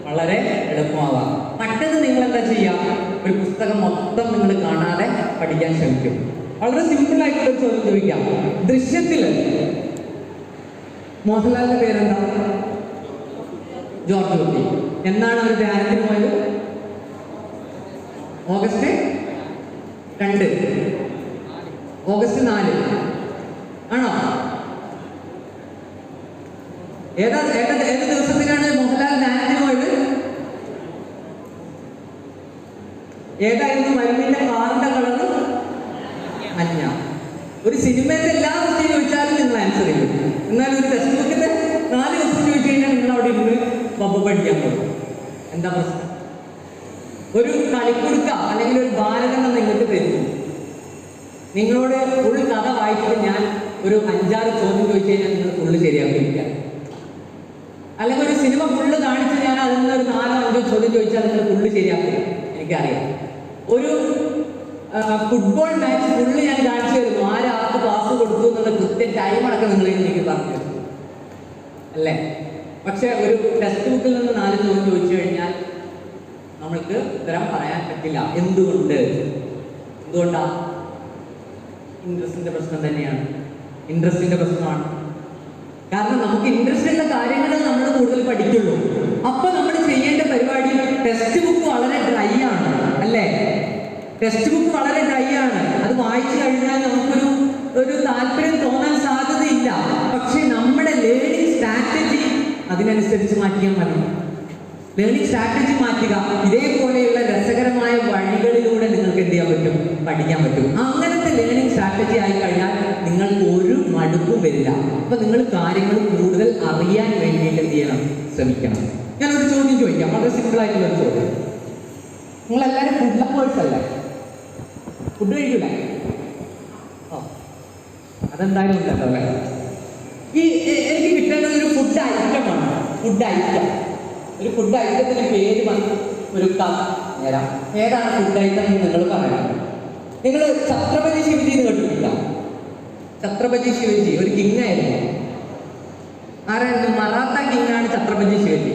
വളരെ എളുപ്പമാവാം. മറ്റത് നിങ്ങൾ എന്താ ചെയ്യുക? ഒരു പുസ്തകം മൊത്തം നിങ്ങൾ കാണാതെ പഠിക്കാൻ ശ്രമിക്കും. വളരെ സിമ്പിൾ ആയിട്ടുള്ള ചോദ്യം ചോദിക്കാം. ദൃശ്യത്തിൽ മോഹൻലാലിന്റെ പേരെന്താ? ജോർജ് കുട്ടി. എന്നാണ് അവർ ധ്യാനത്തിന് പോയത്? ഓഗസ്റ്റ് 2, ഓഗസ്റ്റ് 4 ആണോ? ഏത് ദിവസത്തിനാണ് മോഹൻലാൽ ധ്യാനത്തിന് പോയത്? ഏതായിരുന്നു മരുന്നിന്റെ കാറിന്റെ കളറ്? മഞ്ഞ. ഒരു സിനിമയുടെ എല്ലാ ക്വസ്റ്റ്യൻ ചോദിച്ചാലും നിങ്ങൾ ആൻസർ ചെയ്യും. എന്നാൽ ഒരു ടെക്സ്റ്റ് ബുക്കിന്റെ 4 ക്വസ്റ്റ്യൻ ചോദിച്ചു കഴിഞ്ഞാൽ നിങ്ങൾ അവിടെ ഇരുന്ന് പബ്ബ പഠിക്കാൻ പോകും. എന്താ പ്രശ്നം? ഒരു കളിക്കുടുക്ക അല്ലെങ്കിൽ ഒരു ബാലകണ്ണം നിങ്ങൾക്ക് തരുന്നു. നിങ്ങളോട് ഫുൾ കഥ വായിച്ചിട്ട് ഞാൻ ഒരു 5-6 ചോദ്യം ചോദിച്ചു കഴിഞ്ഞാൽ നിങ്ങൾ ഫുള്ള് ശരിയാക്കിയിരിക്കുക. അല്ലെങ്കിൽ ഒരു സിനിമ ഫുള്ള് കാണിച്ച് ഞാൻ അതിൽ നിന്ന് ഒരു 4-5 ചോദ്യം ചോദിച്ചാൽ നിങ്ങൾ ഫുള്ള് ശരിയാക്കുക. എനിക്കറിയാം. ഒരു ഫുട്ബോൾ മാച്ച് ഫുള്ള് ഞാൻ കാണിച്ചു തരുന്നു. ആർക്ക് പാസ് കൊടുത്തു എന്നുള്ള കൃത്യം ടൈം അടക്കം നിങ്ങൾ എനിക്ക് പറഞ്ഞു തരും അല്ലേ? പക്ഷെ ഒരു ടെക്സ്റ്റ് ബുക്കിൽ നിന്ന് 4 ചോദ്യം ചോദിച്ചു കഴിഞ്ഞാൽ നമ്മൾക്ക് ഉത്തരം പറയാൻ പറ്റില്ല. എന്തുകൊണ്ടാ? ഇൻട്രസ്റ്റിന്റെ പ്രശ്നം തന്നെയാണ്. ഇൻട്രസ്റ്റിന്റെ പ്രശ്നമാണ്. കാരണം നമുക്ക് ഇൻട്രസ്റ്റ് ഉള്ള കാര്യങ്ങൾ നമ്മൾ കൂടുതൽ പഠിക്കുള്ളൂ. അപ്പൊ നമ്മൾ ചെയ്യേണ്ട പരിപാടി ടെക്സ്റ്റ് ബുക്ക് വളരെ ഡ്രൈ ആണ് അല്ലേ? ടെക്സ്റ്റ് ബുക്ക് വളരെ ഡ്രൈ ആണ്. അത് വായിച്ചു കഴിഞ്ഞാൽ നമുക്കൊരു താല്പര്യം തോന്നാൻ സാധ്യതയില്ല. പക്ഷെ നമ്മുടെ ലേണിംഗ് സ്ട്രാറ്റജി അതിനനുസരിച്ച് മാറ്റിയാൽ മതി. ലേണിംഗ് സ്ട്രാറ്റജി മാറ്റുക. ഇതേപോലെയുള്ള രസകരമായ വഴികളിലൂടെ നിങ്ങൾക്ക് എന്ത് ചെയ്യാൻ പറ്റും? പഠിക്കാൻ പറ്റും. അങ്ങനത്തെ ലേണിംഗ് സ്ട്രാറ്റജി ആയി കഴിഞ്ഞാൽ നിങ്ങൾക്ക് ഒരു മടുപ്പും വരില്ല. അപ്പൊ നിങ്ങൾ കാര്യങ്ങൾ കൂടുതൽ അറിയാൻ വേണ്ടിയിട്ട് എന്ത് ചെയ്യണം? ശ്രമിക്കണം. ഞാനൊരു ചോദ്യം ചോദിക്കാം, വളരെ സിമ്പിൾ ആയിട്ടുള്ള ഒരു ചോദ്യം. നിങ്ങളെല്ലാവരും ഫുഡ് ലവേഴ്സ് അല്ലേ? ഫുഡ് കഴിക്കൂലേ? അതെന്തായാലും ഉണ്ടല്ലോ അല്ലേ? എനിക്ക് കിട്ടേണ്ടത് ഒരു ഫുഡ് ഐറ്റമാണ്. ഒരു ഫുഡ് ഐറ്റത്തിന് പേര് ഒരു നേരം. ഏതാണ് ഫുഡ് ഐറ്റം എന്ന് നിങ്ങൾ പറയണം. നിങ്ങൾ ഛത്രപതി ശിവജി എന്ന് കേട്ടിട്ടില്ല? ഛത്രപതി ശിവജി ഒരു കിങ് ആയിരുന്നു. ആരായിരുന്നു? മറാത്ത കിങ്ങാണ് ഛത്രപതി ശിവജി.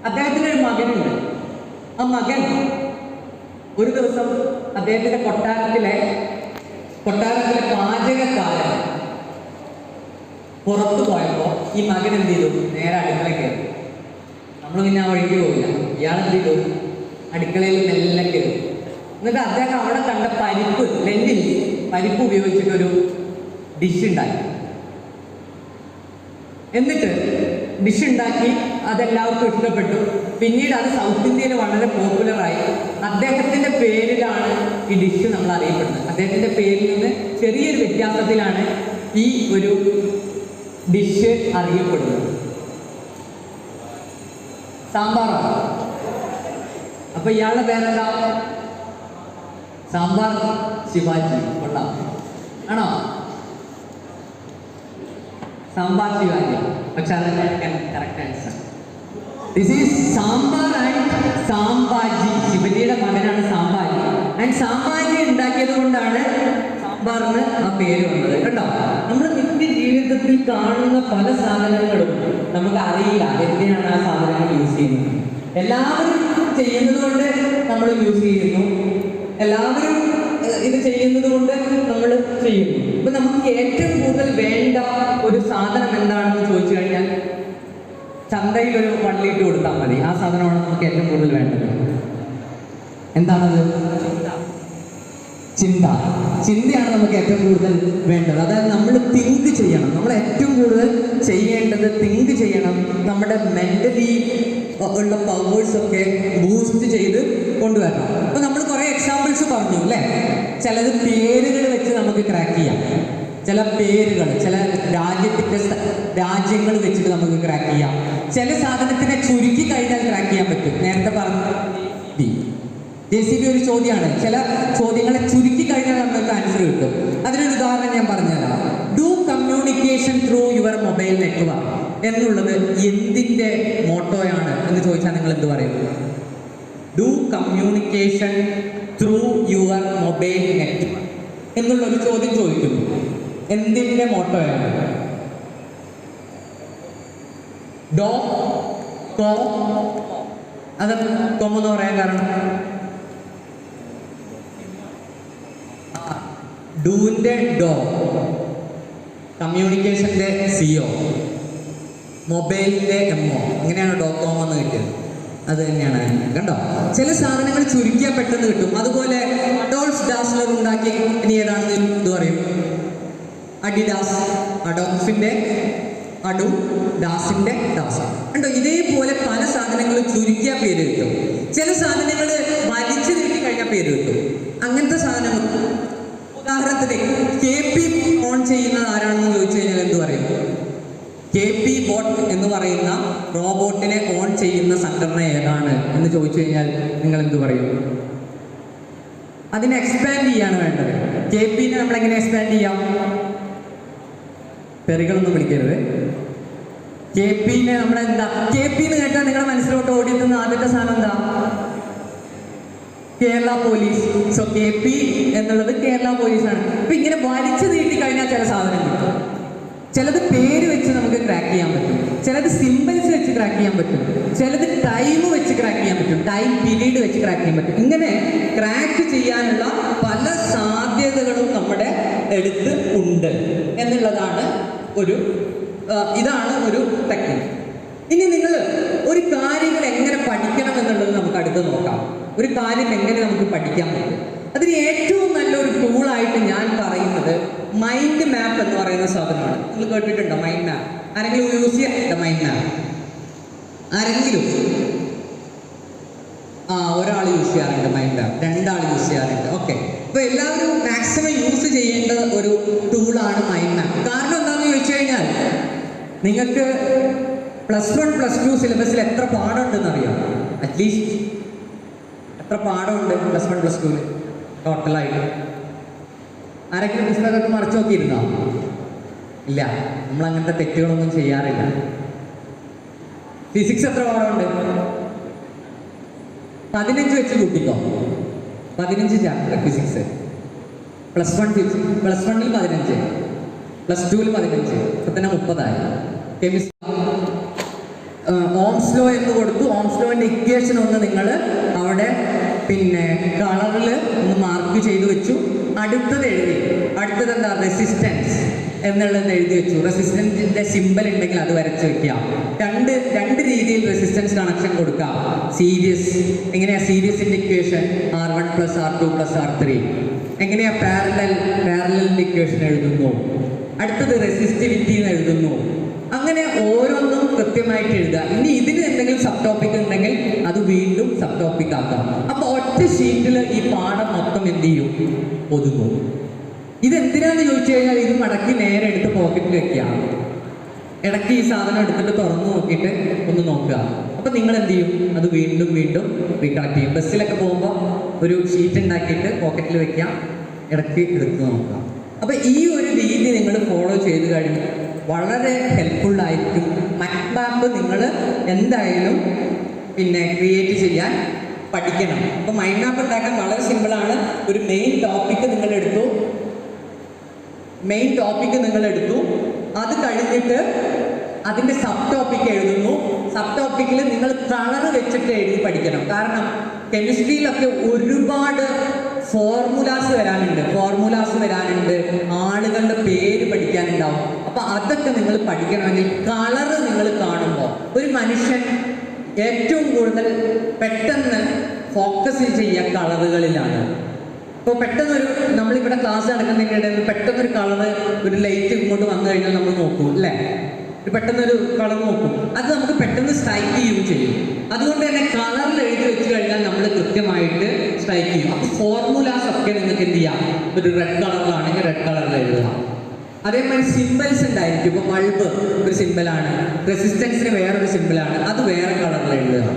അദ്ദേഹത്തിന് ഒരു മകനുണ്ട്. ആ മകൻ ഒരു ദിവസം അദ്ദേഹത്തിന്റെ കൊട്ടാരത്തിലെ പാചകക്കാരൻ പുറത്തു പോയപ്പോ ഈ മകൻ എന്ത് ചെയ്തു? നേരെ അടുക്കള കയറി. നമ്മൾ പിന്നെ ആ വഴിക്ക് പോകില്ല. ഇയാൾ എന്ത് ചെയ്തു? അടുക്കളയിൽ മെല്ലെ കയറി. എന്നിട്ട് അദ്ദേഹം അവിടെ കണ്ട പരിപ്പ് ഉപയോഗിച്ചിട്ടൊരു ഡിഷ് ഉണ്ടാക്കി. എന്നിട്ട് ഡിഷ് ഉണ്ടാക്കി അതെല്ലാവർക്കും ഇഷ്ടപ്പെട്ടു. പിന്നീട് അത് സൗത്ത് ഇന്ത്യയിൽ വളരെ പോപ്പുലറായി. അദ്ദേഹത്തിന്റെ പേരിലാണ് ഈ ഡിഷ് നമ്മൾ അറിയപ്പെടുന്നത്. അദ്ദേഹത്തിന്റെ പേരിൽ നിന്ന് ചെറിയൊരു വ്യത്യാസത്തിലാണ് ഈ ഒരു ഡിഷ് അറിയപ്പെടുന്നത്. സാമ്പാറാണ്. അപ്പൊ ഇയാളുടെ പേരെന്താ? സാമ്പാർ ശിവാജി. കൊള്ളാം. ആണോ? സാമ്പാർ ശിവാജി. പക്ഷെ അതല്ല correct answer. This is Sambar and Sambhaji. ശിവജിയുടെ മകനാണ് സാമ്പാജി. ആൻഡ് സാമ്പാജി ഉണ്ടാക്കിയത് കൊണ്ടാണ് സാമ്പാറിന് ആ പേര് വന്നത്. കേട്ടോ? നമ്മൾ നിത്യ ജീവിതത്തിൽ കാണുന്ന പല സാധനങ്ങളും നമുക്ക് അറിയില്ല എന്തിനാണ് ആ സാധനങ്ങൾ യൂസ് ചെയ്യുന്നത്. എല്ലാവരും ചെയ്യുന്നത് കൊണ്ട് നമ്മൾ യൂസ് ചെയ്യുന്നു. എല്ലാവരും ഇത് ചെയ്യുന്നത് കൊണ്ട് നമ്മൾ ചെയ്യുന്നു. അപ്പൊ നമുക്ക് ഏറ്റവും കൂടുതൽ വേണ്ട ഒരു സാധനം എന്താണെന്ന് ചോദിച്ചു കഴിഞ്ഞാൽ ചന്തയിൽ ഒരു വള്ളിയിട്ട് കൊടുത്താൽ മതി. ആ സാധനമാണ് നമുക്ക് ഏറ്റവും കൂടുതൽ വേണ്ടത്. എന്താണത്? ചിന്തയാണ് നമുക്ക് ഏറ്റവും കൂടുതൽ വേണ്ടത്. അതായത് നമ്മൾ തിങ്ക് ചെയ്യണം. നമ്മൾ ഏറ്റവും കൂടുതൽ ചെയ്യേണ്ടത് തിങ്ക് ചെയ്യണം. നമ്മുടെ മെന്റലി ഉള്ള പവേഴ്സൊക്കെ ബൂസ്റ്റ് ചെയ്ത് കൊണ്ടുവരണം. അപ്പൊ നമ്മൾ കുറേ എക്സാമ്പിൾസ് പറഞ്ഞു അല്ലേ? ചിലത് പേരുകൾ വെച്ച് നമുക്ക് ക്രാക്ക് ചെയ്യാം. ചില പേരുകൾ, ചില രാജ്യങ്ങൾ വെച്ചിട്ട് നമുക്ക് ക്രാക്ക് ചെയ്യാം. ചില സാധനത്തിനെ ചുരുക്കി കഴിഞ്ഞാൽ ക്രാക്ക് ചെയ്യാൻ പറ്റും. നേരത്തെ പറഞ്ഞ JCB ഒരു ചോദ്യമാണ്. ചില ചോദ്യങ്ങളെ ചുരുക്കി കഴിഞ്ഞാൽ നമുക്ക് ആൻസർ കിട്ടും. അതിനൊരു ഉദാഹരണം ഞാൻ പറഞ്ഞുതരാം. Do communication through your mobile network എന്നുള്ളത് എന്തിൻ്റെ മോട്ടോയാണ് എന്ന് ചോദിച്ചാൽ നിങ്ങൾ എന്ത് പറയും? Do communication through your mobile network എന്നുള്ളൊരു ചോദ്യം ചോദിക്കുന്നു. എന്തിൻ്റെ മോട്ടോയാണ്? ഡോ കോ. അത് കൊമെന്ന് പറയാൻ കാരണം ഡൂവിൻ്റെ ഡോ, കമ്മ്യൂണിക്കേഷൻ്റെ CO, മൊബൈലിൻ്റെ MO. അങ്ങനെയാണ് .com എന്ന് കിട്ടിയത്. അത് തന്നെയാണ്. കണ്ടോ? ചില സാധനങ്ങൾ ചുരുക്കിയാൽ പെട്ടെന്ന് കിട്ടും. അതുപോലെ അഡോൾഫ് ഡാസ്ലർ ഉണ്ടാക്കി ഇനി ഏതാണെന്ന് ഇത് പറയും? അഡിഡാസ്. അഡോൾഫിൻ്റെ അഡു, ഡാസിൻ്റെ ഡാസ്. കണ്ടോ? ഇതേപോലെ പല സാധനങ്ങളും ചുരുക്കിയാൽ പേര് കിട്ടും. ചില സാധനങ്ങൾ വലിച്ചു നീട്ടി പേര് കിട്ടും. അങ്ങനത്തെ സാധനങ്ങൾ. ഉദാഹരണത്തിന് KP ഓൺ ചെയ്യുന്നത് ആരാണെന്ന് ചോദിച്ചു കഴിഞ്ഞാൽ എന്ത് പറയും? KP ബോട്ട് എന്ന് പറയുന്ന റോബോട്ടിനെ ഓൺ ചെയ്യുന്ന സംഘടന ഏതാണ് എന്ന് ചോദിച്ചു കഴിഞ്ഞാൽ നിങ്ങൾ എന്ത് പറയും? അതിനെ എക്സ്പാൻഡ് ചെയ്യാണ് വേണ്ടത്. KPനെ നമ്മൾ എങ്ങനെ എക്സ്പാൻഡ് ചെയ്യാം? പെറികളൊന്നും വിളിക്കരുത്. KPനെ നമ്മളെന്താ, KP എന്ന് കേട്ടാൽ നിങ്ങളുടെ മനസ്സിലോട്ട് ഓടിയെത്തുന്ന ആദ്യത്തെ സാധനം എന്താ? കേരള പോലീസ്. സോ KP എന്നുള്ളത് കേരള പോലീസാണ്. അപ്പൊ ഇങ്ങനെ വലിച്ചു നീട്ടി കഴിഞ്ഞാൽ ചില സാധനം കിട്ടും. ചിലത് പേര് വെച്ച് നമുക്ക് ക്രാക്ക് ചെയ്യാൻ പറ്റും, ചിലത് സിമ്പിൾസ് വെച്ച് ക്രാക്ക് ചെയ്യാൻ പറ്റും, ചിലത് ടൈം വെച്ച് ക്രാക്ക് ചെയ്യാൻ പറ്റും, ടൈം പീരീഡ് വെച്ച് ക്രാക്ക് ചെയ്യാൻ പറ്റും. ഇങ്ങനെ ക്രാക്ക് ചെയ്യാനുള്ള പല സാധ്യതകളും നമ്മുടെ അടുത്ത് ഉണ്ട് എന്നുള്ളതാണ് ഇതാണ് ഒരു ടെക്നിക്ക്. ഇനി നിങ്ങൾ ഒരു കാര്യങ്ങൾ എങ്ങനെ പഠിക്കണം എന്നുള്ളത് നമുക്ക് അടുത്ത് നോക്കാം. ഒരു കാര്യം എങ്ങനെ നമുക്ക് പഠിക്കാൻ പറ്റും. അതിന് ഏറ്റവും നല്ലൊരു ടൂളായിട്ട് ഞാൻ പറയുന്നത് മൈൻഡ് മാപ്പ് എന്ന് പറയുന്ന സാധനമാണ്. നിങ്ങൾ കേട്ടിട്ടുണ്ടോ മൈൻഡ് മാപ്പ്? ആരെങ്കിലും യൂസ് ചെയ്യാറുണ്ടോ മൈൻഡ് മാപ്പ്? ആരെങ്കിലും? ഒരാൾ യൂസ് ചെയ്യാറുണ്ട് മൈൻഡ് മാപ്പ്, 2 ആൾ യൂസ് ചെയ്യാറുണ്ട്. ഓക്കെ, അപ്പോൾ എല്ലാവരും മാക്സിമം യൂസ് ചെയ്യേണ്ട ഒരു ടൂളാണ് മൈൻഡ് മാപ്പ്. കാരണം എന്താണെന്ന് ചോദിച്ചു കഴിഞ്ഞാൽ നിങ്ങൾക്ക് +1 +2 സിലബസിൽ എത്ര പാഠമുണ്ടെന്ന് അറിയാം? അറ്റ്ലീസ്റ്റ് എത്ര പാഠമുണ്ട് +1 +2 ടോട്ടലായിട്ട്? ആരെങ്കിലും പുസ്തകമൊക്കെ മറിച്ച് നോക്കിയിരുന്നോ? ഇല്ല, നമ്മൾ അങ്ങനത്തെ തെറ്റുകളൊന്നും ചെയ്യാറില്ല. ഫിസിക്സ് എത്ര പാഠമുണ്ട്? 15 വെച്ച് കൂട്ടിക്കോ. 15 ചാപ്റ്റർ ഫിസിക്സ്. +1 +1ൽ 15, +2ൽ 15, ഇപ്പൊ തന്നെ 30ആയി. കെമിസ്ട്രി ഓംസ് ലോ എന്ന് കൊടുത്തു. ഓംസ് ലോന്റെ ഇക്വേഷൻ ഒന്ന് നിങ്ങൾ അവിടെ കളറിൽ ഒന്ന് മാർക്ക് ചെയ്തു വെച്ചു. അടുത്തത് എഴുതി. അടുത്തത് എന്താ? റെസിസ്റ്റൻസ് എന്നുള്ളത് എഴുതി വെച്ചു. റെസിസ്റ്റൻസിന്റെ സിമ്പൽ ഉണ്ടെങ്കിൽ അത് വരച്ച് വെക്കാം. രണ്ട് രീതിയിൽ റെസിസ്റ്റൻസ് കണക്ഷൻ കൊടുക്കാം. സീരീസ്, എങ്ങനെയാ സീരീസിന്റെ ഇക്വേഷൻ? R1 + R2 + R3. എങ്ങനെയാ പാരലലിന്റെ ഇക്വേഷൻ എഴുതുന്നു. അടുത്തത് റെസിസ്റ്റിവിറ്റി എന്ന് എഴുതുന്നു. അങ്ങനെ ഓരോന്നും കൃത്യമായിട്ട് എഴുതുക. ഇനി ഇതിന് എന്തെങ്കിലും സബ് ടോപ്പിക് ഉണ്ടെങ്കിൽ അത് വീണ്ടും സബ് ടോപ്പിക് ആക്കാം. അപ്പൊ ഒറ്റ ഷീറ്റിൽ ഈ പാഠം മൊത്തം എന്ത് ചെയ്യും? ഒതുങ്ങും. ഇതെന്തിനാന്ന് ചോദിച്ചു കഴിഞ്ഞാൽ ഇത് മടക്കി നേരെ എടുത്ത് പോക്കറ്റിൽ വെക്കുക. ഇടയ്ക്ക് ഈ സാധനം എടുത്തിട്ട് തുറന്നു നോക്കിയിട്ട് ഒന്ന് നോക്കുക. അപ്പൊ നിങ്ങൾ എന്ത് ചെയ്യും? അത് വീണ്ടും റീകളക്ട് ചെയ്യും. ബസ്സിലൊക്കെ പോകുമ്പോൾ ഒരു ഷീറ്റ് ഉണ്ടാക്കിയിട്ട് പോക്കറ്റിൽ വെക്കാം, ഇടയ്ക്ക് എടുത്ത് നോക്കാം. അപ്പൊ ഈ ഒരു രീതി നിങ്ങൾ ഫോളോ ചെയ്ത് കഴിഞ്ഞാൽ വളരെ ഹെൽപ്ഫുള്ളായിരിക്കും. മൈൻഡ് മാപ്പ് നിങ്ങൾ എന്തായാലും ക്രിയേറ്റ് ചെയ്യാൻ പഠിക്കണം. അപ്പോൾ മൈൻഡ് മാപ്പ് ഉണ്ടാക്കാൻ വളരെ സിമ്പിളാണ്. ഒരു മെയിൻ ടോപ്പിക്ക് നിങ്ങൾ എടുത്തു. അത് കഴിഞ്ഞിട്ട് അതിൻ്റെ സബ് ടോപ്പിക്ക് എഴുതുന്നു. സബ് ടോപ്പിക്കിൽ നിങ്ങൾ കളർ വെച്ചിട്ട് എഴുതി പഠിക്കണം. കാരണം കെമിസ്ട്രിയിലൊക്കെ ഒരുപാട് ഫോർമുലാസ് വരാനുണ്ട്, ആളുകളുടെ പേര് പഠിക്കാനുണ്ടാവും. അപ്പൊ അതൊക്കെ നിങ്ങൾ പഠിക്കണമെങ്കിൽ കളറ് നിങ്ങൾ കാണുമ്പോൾ ഒരു മനുഷ്യൻ ഏറ്റവും കൂടുതൽ പെട്ടെന്ന് ഫോക്കസ് ചെയ്യുക കളറുകളിലാണ്. ഇപ്പോൾ പെട്ടെന്നൊരു നമ്മളിവിടെ ക്ലാസ് നടക്കുന്നതിനിടയിൽ പെട്ടെന്നൊരു കളറ്, ഒരു ലൈറ്റ് ഇങ്ങോട്ട് വന്നു കഴിഞ്ഞാൽ നമ്മൾ നോക്കും അല്ലേ? പെട്ടെന്നൊരു കളർ നോക്കും, അത് നമുക്ക് പെട്ടെന്ന് സ്ട്രൈക്ക് ചെയ്യുകയും ചെയ്യും. അതുകൊണ്ട് തന്നെ കളറിൽ എഴുതി വെച്ച് കഴിഞ്ഞാൽ നമ്മൾ കൃത്യമായിട്ട് സ്ട്രൈക്ക് ചെയ്യും. അപ്പോൾ ഫോർമുലാസ് ഒക്കെ നിങ്ങൾക്ക് എന്ത് ചെയ്യാം? ഒരു റെഡ് കളറിലാണെങ്കിൽ റെഡ് കളറിൽ എഴുതുക. അതേമാതിരി സിമ്പിൾസ് ഉണ്ടായിരിക്കും. ഇപ്പോൾ ബൾബ് ഒരു സിമ്പിളാണ്, റെസിസ്റ്റൻസിന് വേറൊരു സിമ്പിളാണ്, അത് വേറെ കളറിൽ എഴുതുക.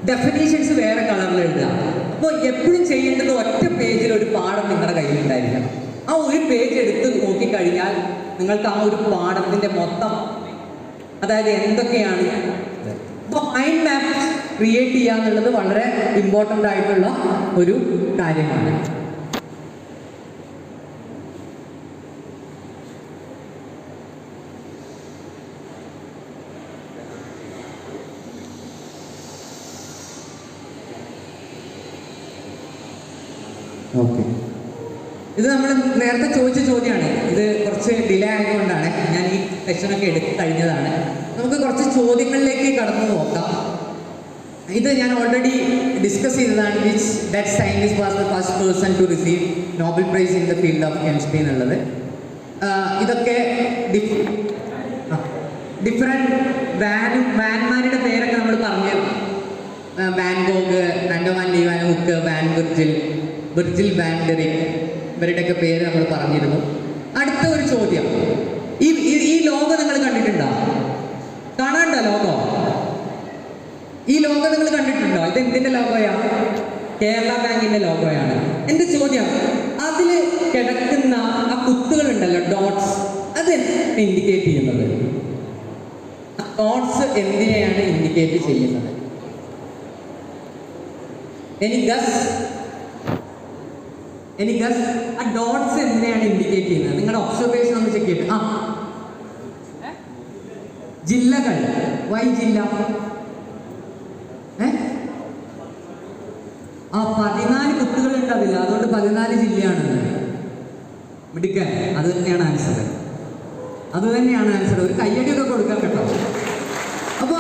ഡെഫിനീഷൻസ് വേറെ കളറിൽ എഴുതുക. അപ്പോൾ എപ്പോഴും ചെയ്യേണ്ടത് ഒറ്റ പേജിൽ ഒരു പാഠം നിങ്ങളുടെ കയ്യിലുണ്ടായിരിക്കണം. ആ ഒരു പേജ് എടുത്ത് നോക്കിക്കഴിഞ്ഞാൽ നിങ്ങൾക്ക് ആ ഒരു പാഠത്തിൻ്റെ മൊത്തം, അതായത് എന്തൊക്കെയാണ്. അപ്പോൾ മൈൻഡ് മാപ്പ് ക്രിയേറ്റ് ചെയ്യുക എന്നുള്ളത് വളരെ ഇമ്പോർട്ടൻ്റ് ആയിട്ടുള്ള ഒരു കാര്യമാണ്. ഓക്കെ, ഇത് നമ്മൾ നേരത്തെ ചോദിച്ച ചോദ്യമാണ്. ഇത് കുറച്ച് ഡിലേ ആയതുകൊണ്ടാണ് ഞാൻ ഈ സെക്ഷനൊക്കെ എടുത്ത് കഴിഞ്ഞതാണ്. നമുക്ക് കുറച്ച് ചോദ്യങ്ങളിലേക്ക് കടന്നു നോക്കാം. ഇത് ഞാൻ ഓൾറെഡി ഡിസ്കസ് ചെയ്തതാണ്. That scientist was the first person to receive Nobel prize in the field of chemistry എന്നുള്ളത്. ഇതൊക്കെ ഡിഫറെൻറ്റ് വാൻമാരുടെ പേരൊക്കെ നമ്മൾ പറഞ്ഞു. Van Gogh, Antonie van Leeuwenhoek, van Virgil, Virgil van Dijk, ഇവരുടെയൊക്കെ പേര് നമ്മൾ പറഞ്ഞിരുന്നു. അടുത്ത ഒരു ചോദ്യം, ഈ ലോഗോ നിങ്ങൾ കണ്ടിട്ടുണ്ടോ? കാണാണ്ടോ ലോഗോ? ഈ ലോഗോ നിങ്ങൾ കണ്ടിട്ടുണ്ടോ? ഇത് എന്തിന്റെ ലോഗോയാ? കേരള ബാങ്കിന്റെ ലോഗോയാണ്. എന്റെ ചോദ്യം, അതിൽ കിടക്കുന്ന ആ കുത്തുകളുണ്ടല്ലോ, ഡോട്ട്സ്, അത് ഇൻഡിക്കേറ്റ് ചെയ്യുന്നത്? ഡോട്ട്സ് എന്തിനെയാണ് ഇൻഡിക്കേറ്റ് ചെയ്യുന്നത്? Any guess? ആ ഡോട്ട്സ് എന്തിനെയാണ് ഇൻഡിക്കേറ്റ് ചെയ്യുന്നത്? നിങ്ങളുടെ ഒബ്സർവേഷൻ ഒന്ന് ചെക്ക് ചെയ്തിട്ട്. ജില്ലകൾ. വൈ ജില്ല? 14 കുത്തുകളുണ്ട് അതിൽ, അതുകൊണ്ട് 14 ജില്ലയാണെന്ന്. മിടുക്കൻ. അത് തന്നെയാണ് ആൻസർ. ഒരു കയ്യടിയൊക്കെ കൊടുക്കാൻ കേട്ടോ. അപ്പോ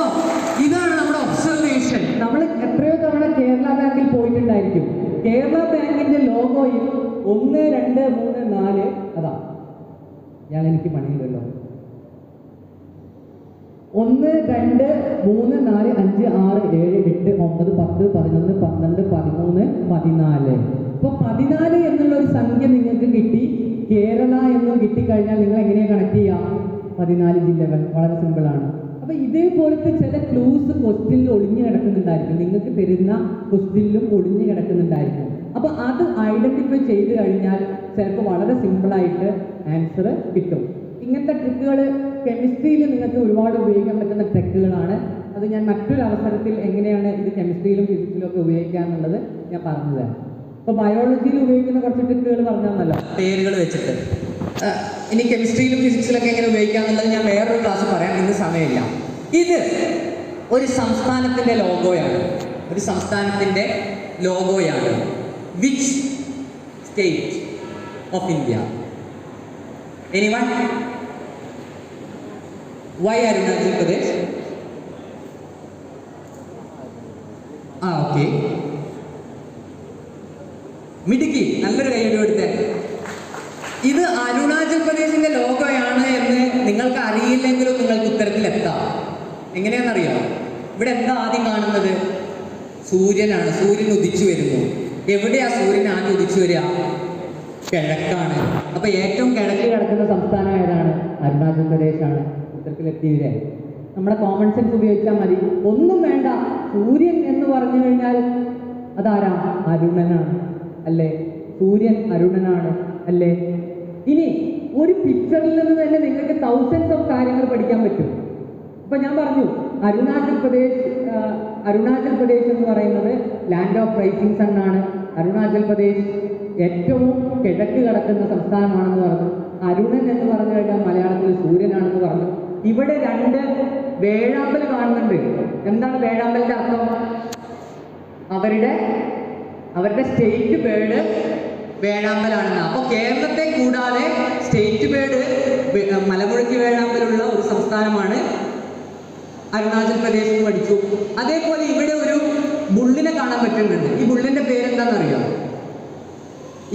ഇതാണ് നമ്മുടെ ഒബ്സർവേഷൻ. നമ്മൾ എത്രയോ തവണ കേരള ബാങ്കിൽ പോയിട്ടുണ്ടായിരിക്കും. കേരള ബാങ്കിന്റെ ലോഗോയിൽ 1, 2, 3, 4 അതാ. ഞാൻ എനിക്ക് പണിയില്ലല്ലോ. 1, 2, 3, 4, 5, 6, 7, 8, 9, 10, 11, 12, 13, 14. ഇപ്പൊ 14 എന്നുള്ള ഒരു സംഖ്യ നിങ്ങൾക്ക് കിട്ടി. കേരള എന്നും കിട്ടിക്കഴിഞ്ഞാൽ നിങ്ങൾ എങ്ങനെയാണ് കണക്ട് ചെയ്യാം? 14 ജില്ലകൾ. വളരെ സിമ്പിൾ ആണ്. അപ്പൊ ഇതേപോലത്തെ ചില ക്ലൂസ് ക്വസ്റ്റ്യനിൽ ഒളിഞ്ഞു കിടക്കുന്നുണ്ടായിരിക്കും. നിങ്ങൾക്ക് തരുന്ന ക്വസ്റ്റ്യനിലും ഒളിഞ്ഞു കിടക്കുന്നുണ്ടായിരിക്കും. അപ്പൊ അത് ഐഡന്റിഫൈ ചെയ്ത് കഴിഞ്ഞാൽ ചിലപ്പോൾ വളരെ സിമ്പിളായിട്ട് ആൻസർ കിട്ടും. ഇങ്ങനത്തെ ട്രിക്കുകൾ കെമിസ്ട്രിയിൽ നിങ്ങൾക്ക് ഒരുപാട് ഉപയോഗിക്കാൻ പറ്റുന്ന ട്രിക്കുകളാണ്. അത് ഞാൻ മറ്റൊരു അവസരത്തിൽ എങ്ങനെയാണ് ഇത് കെമിസ്ട്രിയിലും ഫിസിക്സിലും ഒക്കെ ഉപയോഗിക്കുക എന്നുള്ളത് ഞാൻ പറഞ്ഞു തരാം. ഇപ്പോൾ ബയോളജിയിൽ ഉപയോഗിക്കുന്ന കുറച്ച് ട്രിക്കുകൾ പറഞ്ഞാൽ പേരുകൾ വെച്ചിട്ട്. ഇനി കെമിസ്ട്രിയിലും ഫിസിക്സിലൊക്കെ എങ്ങനെ ഉപയോഗിക്കുക എന്നുള്ളത് ഞാൻ വേറൊരു ക്ലാസ് പറയാൻ ഇന്ന് സമയമില്ല. ഇത് ഒരു സംസ്ഥാനത്തിൻ്റെ ലോഗോയാണ്. Which state of India? Anyone? Why Arunachal Pradesh? Okay. മിടുക്കി. നല്ലൊരു കൈയ്യടി കൊടുത്തേ. ഇത് അരുണാചൽ പ്രദേശിന്റെ ലോഗോയാണ് എന്ന് നിങ്ങൾക്ക് അറിയില്ലെങ്കിലും നിങ്ങൾക്ക് ഉത്തരത്തിലെത്താം. എങ്ങനെയാണെന്നറിയാം? ഇവിടെ എന്താ ആദ്യം കാണുന്നത്? സൂര്യനാണ്. സൂര്യൻ ഉദിച്ചു വരുന്നു. എവിടെയാ സൂര്യൻ ആദ്യം ഉദിച്ചു വരിക? കിഴക്കാണ്. അപ്പൊ ഏറ്റവും കിഴക്ക് കിടക്കുന്ന സംസ്ഥാനം ഏതാണ്? അരുണാചൽ പ്രദേശാണ്. ഉത്തരത്തിലെത്തിയില്ലേ? നമ്മുടെ കോമൺ സെൻസ് ഉപയോഗിച്ചാൽ മതി. ഒന്നും വേണ്ട. സൂര്യൻ എന്ന് പറഞ്ഞു കഴിഞ്ഞാൽ അതാരാ? അരുണനാണ് അല്ലേ? സൂര്യൻ അരുണനാണ് അല്ലേ? ഇനി ഒരു പിക്ചറിൽ നിന്ന് തന്നെ നിങ്ങൾക്ക് തൗസൻഡ്സ് ഓഫ് കാര്യങ്ങൾ പഠിക്കാൻ പറ്റും. ഇപ്പൊ ഞാൻ പറഞ്ഞു അരുണാചൽ പ്രദേശ് എന്ന് പറയുന്നത് ലാൻഡ് ഓഫ് റൈസിംഗ് സൺ ആണ്. അരുണാചൽ പ്രദേശ് ഏറ്റവും കിഴക്ക് കിടക്കുന്ന സംസ്ഥാനമാണെന്ന് പറഞ്ഞു. അരുണൻ എന്ന് പറഞ്ഞു കഴിഞ്ഞാൽ മലയാളത്തിൽ സൂര്യനാണെന്ന് പറഞ്ഞു. ഇവിടെ 2 വേഴാമ്പൽ കാണുന്നുണ്ട്. എന്താണ് വേഴാമ്പലിന്റെ അർത്ഥം? അവരുടെ സ്റ്റേറ്റ് ബേർഡ് വേഴാമ്പലാണെന്ന്. അപ്പോൾ കേരളത്തെ കൂടാതെ സ്റ്റേറ്റ് ബേർഡ് മലമുഴക്കി വേഴാമ്പലുള്ള ഒരു സംസ്ഥാനമാണ് അരുണാചൽ പ്രദേശ് എന്ന് പഠിച്ചു. അതേപോലെ ഇവിടെ ഒരു ബുള്ളിനെ കാണാൻ പറ്റുന്നുണ്ട്. ഈ ബുള്ളിന്റെ പേരെന്താണെന്നറിയോ?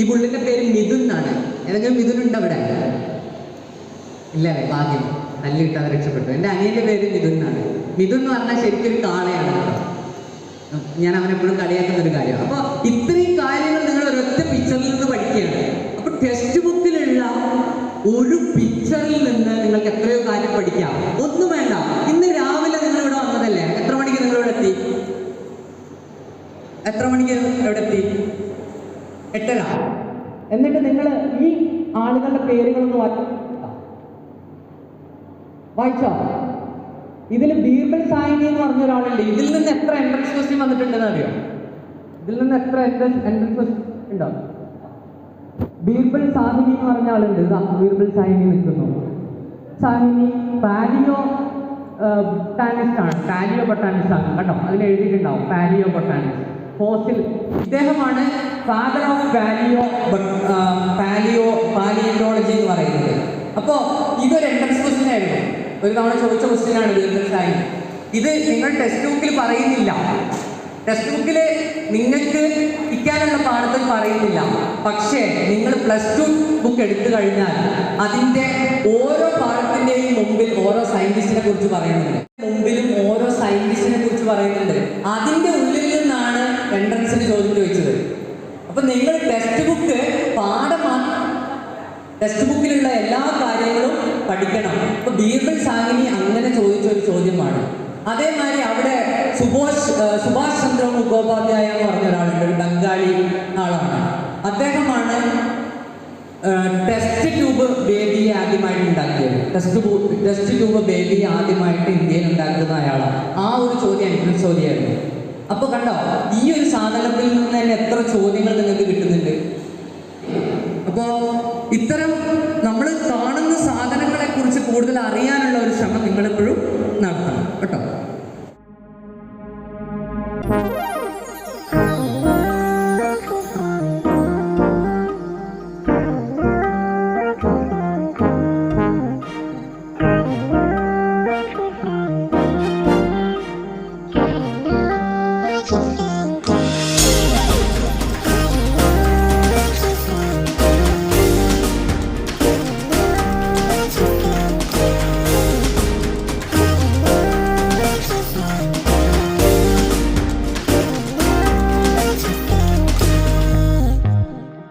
ഈ ബുള്ളിന്റെ പേര് മിഥുൻ എന്നാണ്. ഏതെങ്കിലും മിഥുൻ ഉണ്ട് അവിടെ? ഇല്ല. ഭാഗ്യം. തല്ലിട്ടാതെ രക്ഷപ്പെട്ടു. എൻ്റെ അനിയൻ്റെ പേര് മിഥുൻ എന്നാണ്. മിഥുൻ എന്ന് പറഞ്ഞാൽ ശരിക്കൊരു കാളയാണ്. ഞാൻ അവനെപ്പോഴും കളിയാക്കുന്ന ഒരു കാര്യമാണ്. അപ്പോൾ ഇത്രയും കാര്യങ്ങൾ നിങ്ങൾ ഒരൊറ്റ പിക്ചറിൽ നിന്ന് പഠിക്കുകയാണ്. അപ്പോൾ ടെക്സ്റ്റ് ബുക്കിലുള്ള ഒരു പിക്ചറിൽ നിന്ന് നിങ്ങൾക്ക് എത്രയോ കാര്യം പഠിക്കാം. ഒന്നും വേണ്ട. ഇന്ന് രാവിലെ നിങ്ങൾ ഇവിടെ വന്നതല്ലേ? എത്ര മണിക്ക് നിങ്ങൾ ഇവിടെ എത്തി? 8:30. എന്നിട്ട് നിങ്ങൾ ഈ ആളുകളുടെ പേരുകളൊന്ന് വായിച്ചോ? ഇതിൽ ബീർബൽ സായിനി എന്ന് പറഞ്ഞ ഒരാളുണ്ട്. ഇതിൽ നിന്ന് എത്ര എൻട്രൻസ് ക്വസ്റ്റ്യൻ വന്നിട്ടുണ്ടെന്ന് അറിയോ? ഉണ്ടോ? ബീർബൽ സാഹിനി എന്ന് പറഞ്ഞ ആളുണ്ട്. ബീർബൽ സാഹിനി നിൽക്കുന്നു. സാഹിനി പാലിയോ ബൊട്ടാനിസ്റ്റ് ആണ്. പാലിയോ ബൊട്ടാനിസ്റ്റ് ആണ് കേട്ടോ. അതിൽ എഴുതിയിട്ടുണ്ടാവും പാലിയോ ബൊട്ടാനിസ്റ്റ്. ഫോസിൽ. ഇദ്ദേഹമാണ് ഫാദർ ഓഫ് പാലിയോളജി എന്ന് പറയുന്നത്. അപ്പോൾ ഇതൊരു എൻട്രൻസ് ക്വസ്റ്റ്യൻ ആയിരുന്നു. ഒരു തവണ ചോദിച്ച ക്വസ്റ്റ്യനാണ് ബീർബൽ സാഹിനി. ഇത് നിങ്ങൾ ടെക്സ്റ്റ് ബുക്കിൽ പറയുന്നില്ല. ടെക്സ്റ്റ് ബുക്കിൽ നിങ്ങൾക്ക് ഇരിക്കാനുള്ള പാഠത്തിൽ പറയുന്നില്ല. പക്ഷേ നിങ്ങൾ +2 ബുക്ക് എടുത്തു കഴിഞ്ഞാൽ അതിൻ്റെ ഓരോ പാഠത്തിൻ്റെയും മുമ്പിൽ ഓരോ സയൻറ്റിസ്റ്റിനെ കുറിച്ച് പറയുന്നുണ്ട്. അതിൻ്റെ ഉള്ളിൽ നിന്നാണ് എൻട്രൻസിന് ചോദ്യം ചോദിച്ചത്. അപ്പൊ നിങ്ങൾ ടെക്സ്റ്റ് ബുക്ക് ടെക്സ്റ്റ് ബുക്കിലുള്ള എല്ലാ കാര്യങ്ങളും പഠിക്കണം. ഇപ്പൊ ബീർബൽ സാഹിനി അങ്ങനെ ചോദിച്ച ഒരു ചോദ്യമാണ്. അതേമാതിരി അവിടെ സുഭാഷ് ചന്ദ്ര മുഖോപാധ്യായ എന്ന് പറഞ്ഞ ഒരാളുണ്ട്, ഒരു ബംഗാളി ആളാണ്. അദ്ദേഹമാണ് ടെസ്റ്റ് ട്യൂബ് ബേബിയെ ആദ്യമായിട്ട് ഉണ്ടാക്കിയത്. ടെസ്റ്റ് ട്യൂബ് ബേബിയെ ആദ്യമായിട്ട് ഇന്ത്യയിൽ ഉണ്ടാക്കുന്ന അയാളാണ്. ആ ഒരു ചോദ്യം എൻട്രൻസ് ചോദ്യമായിരുന്നു. അപ്പൊ കണ്ടോ, ഈ ഒരു സാധനത്തിൽ നിന്ന് തന്നെ എത്ര ചോദ്യങ്ങൾ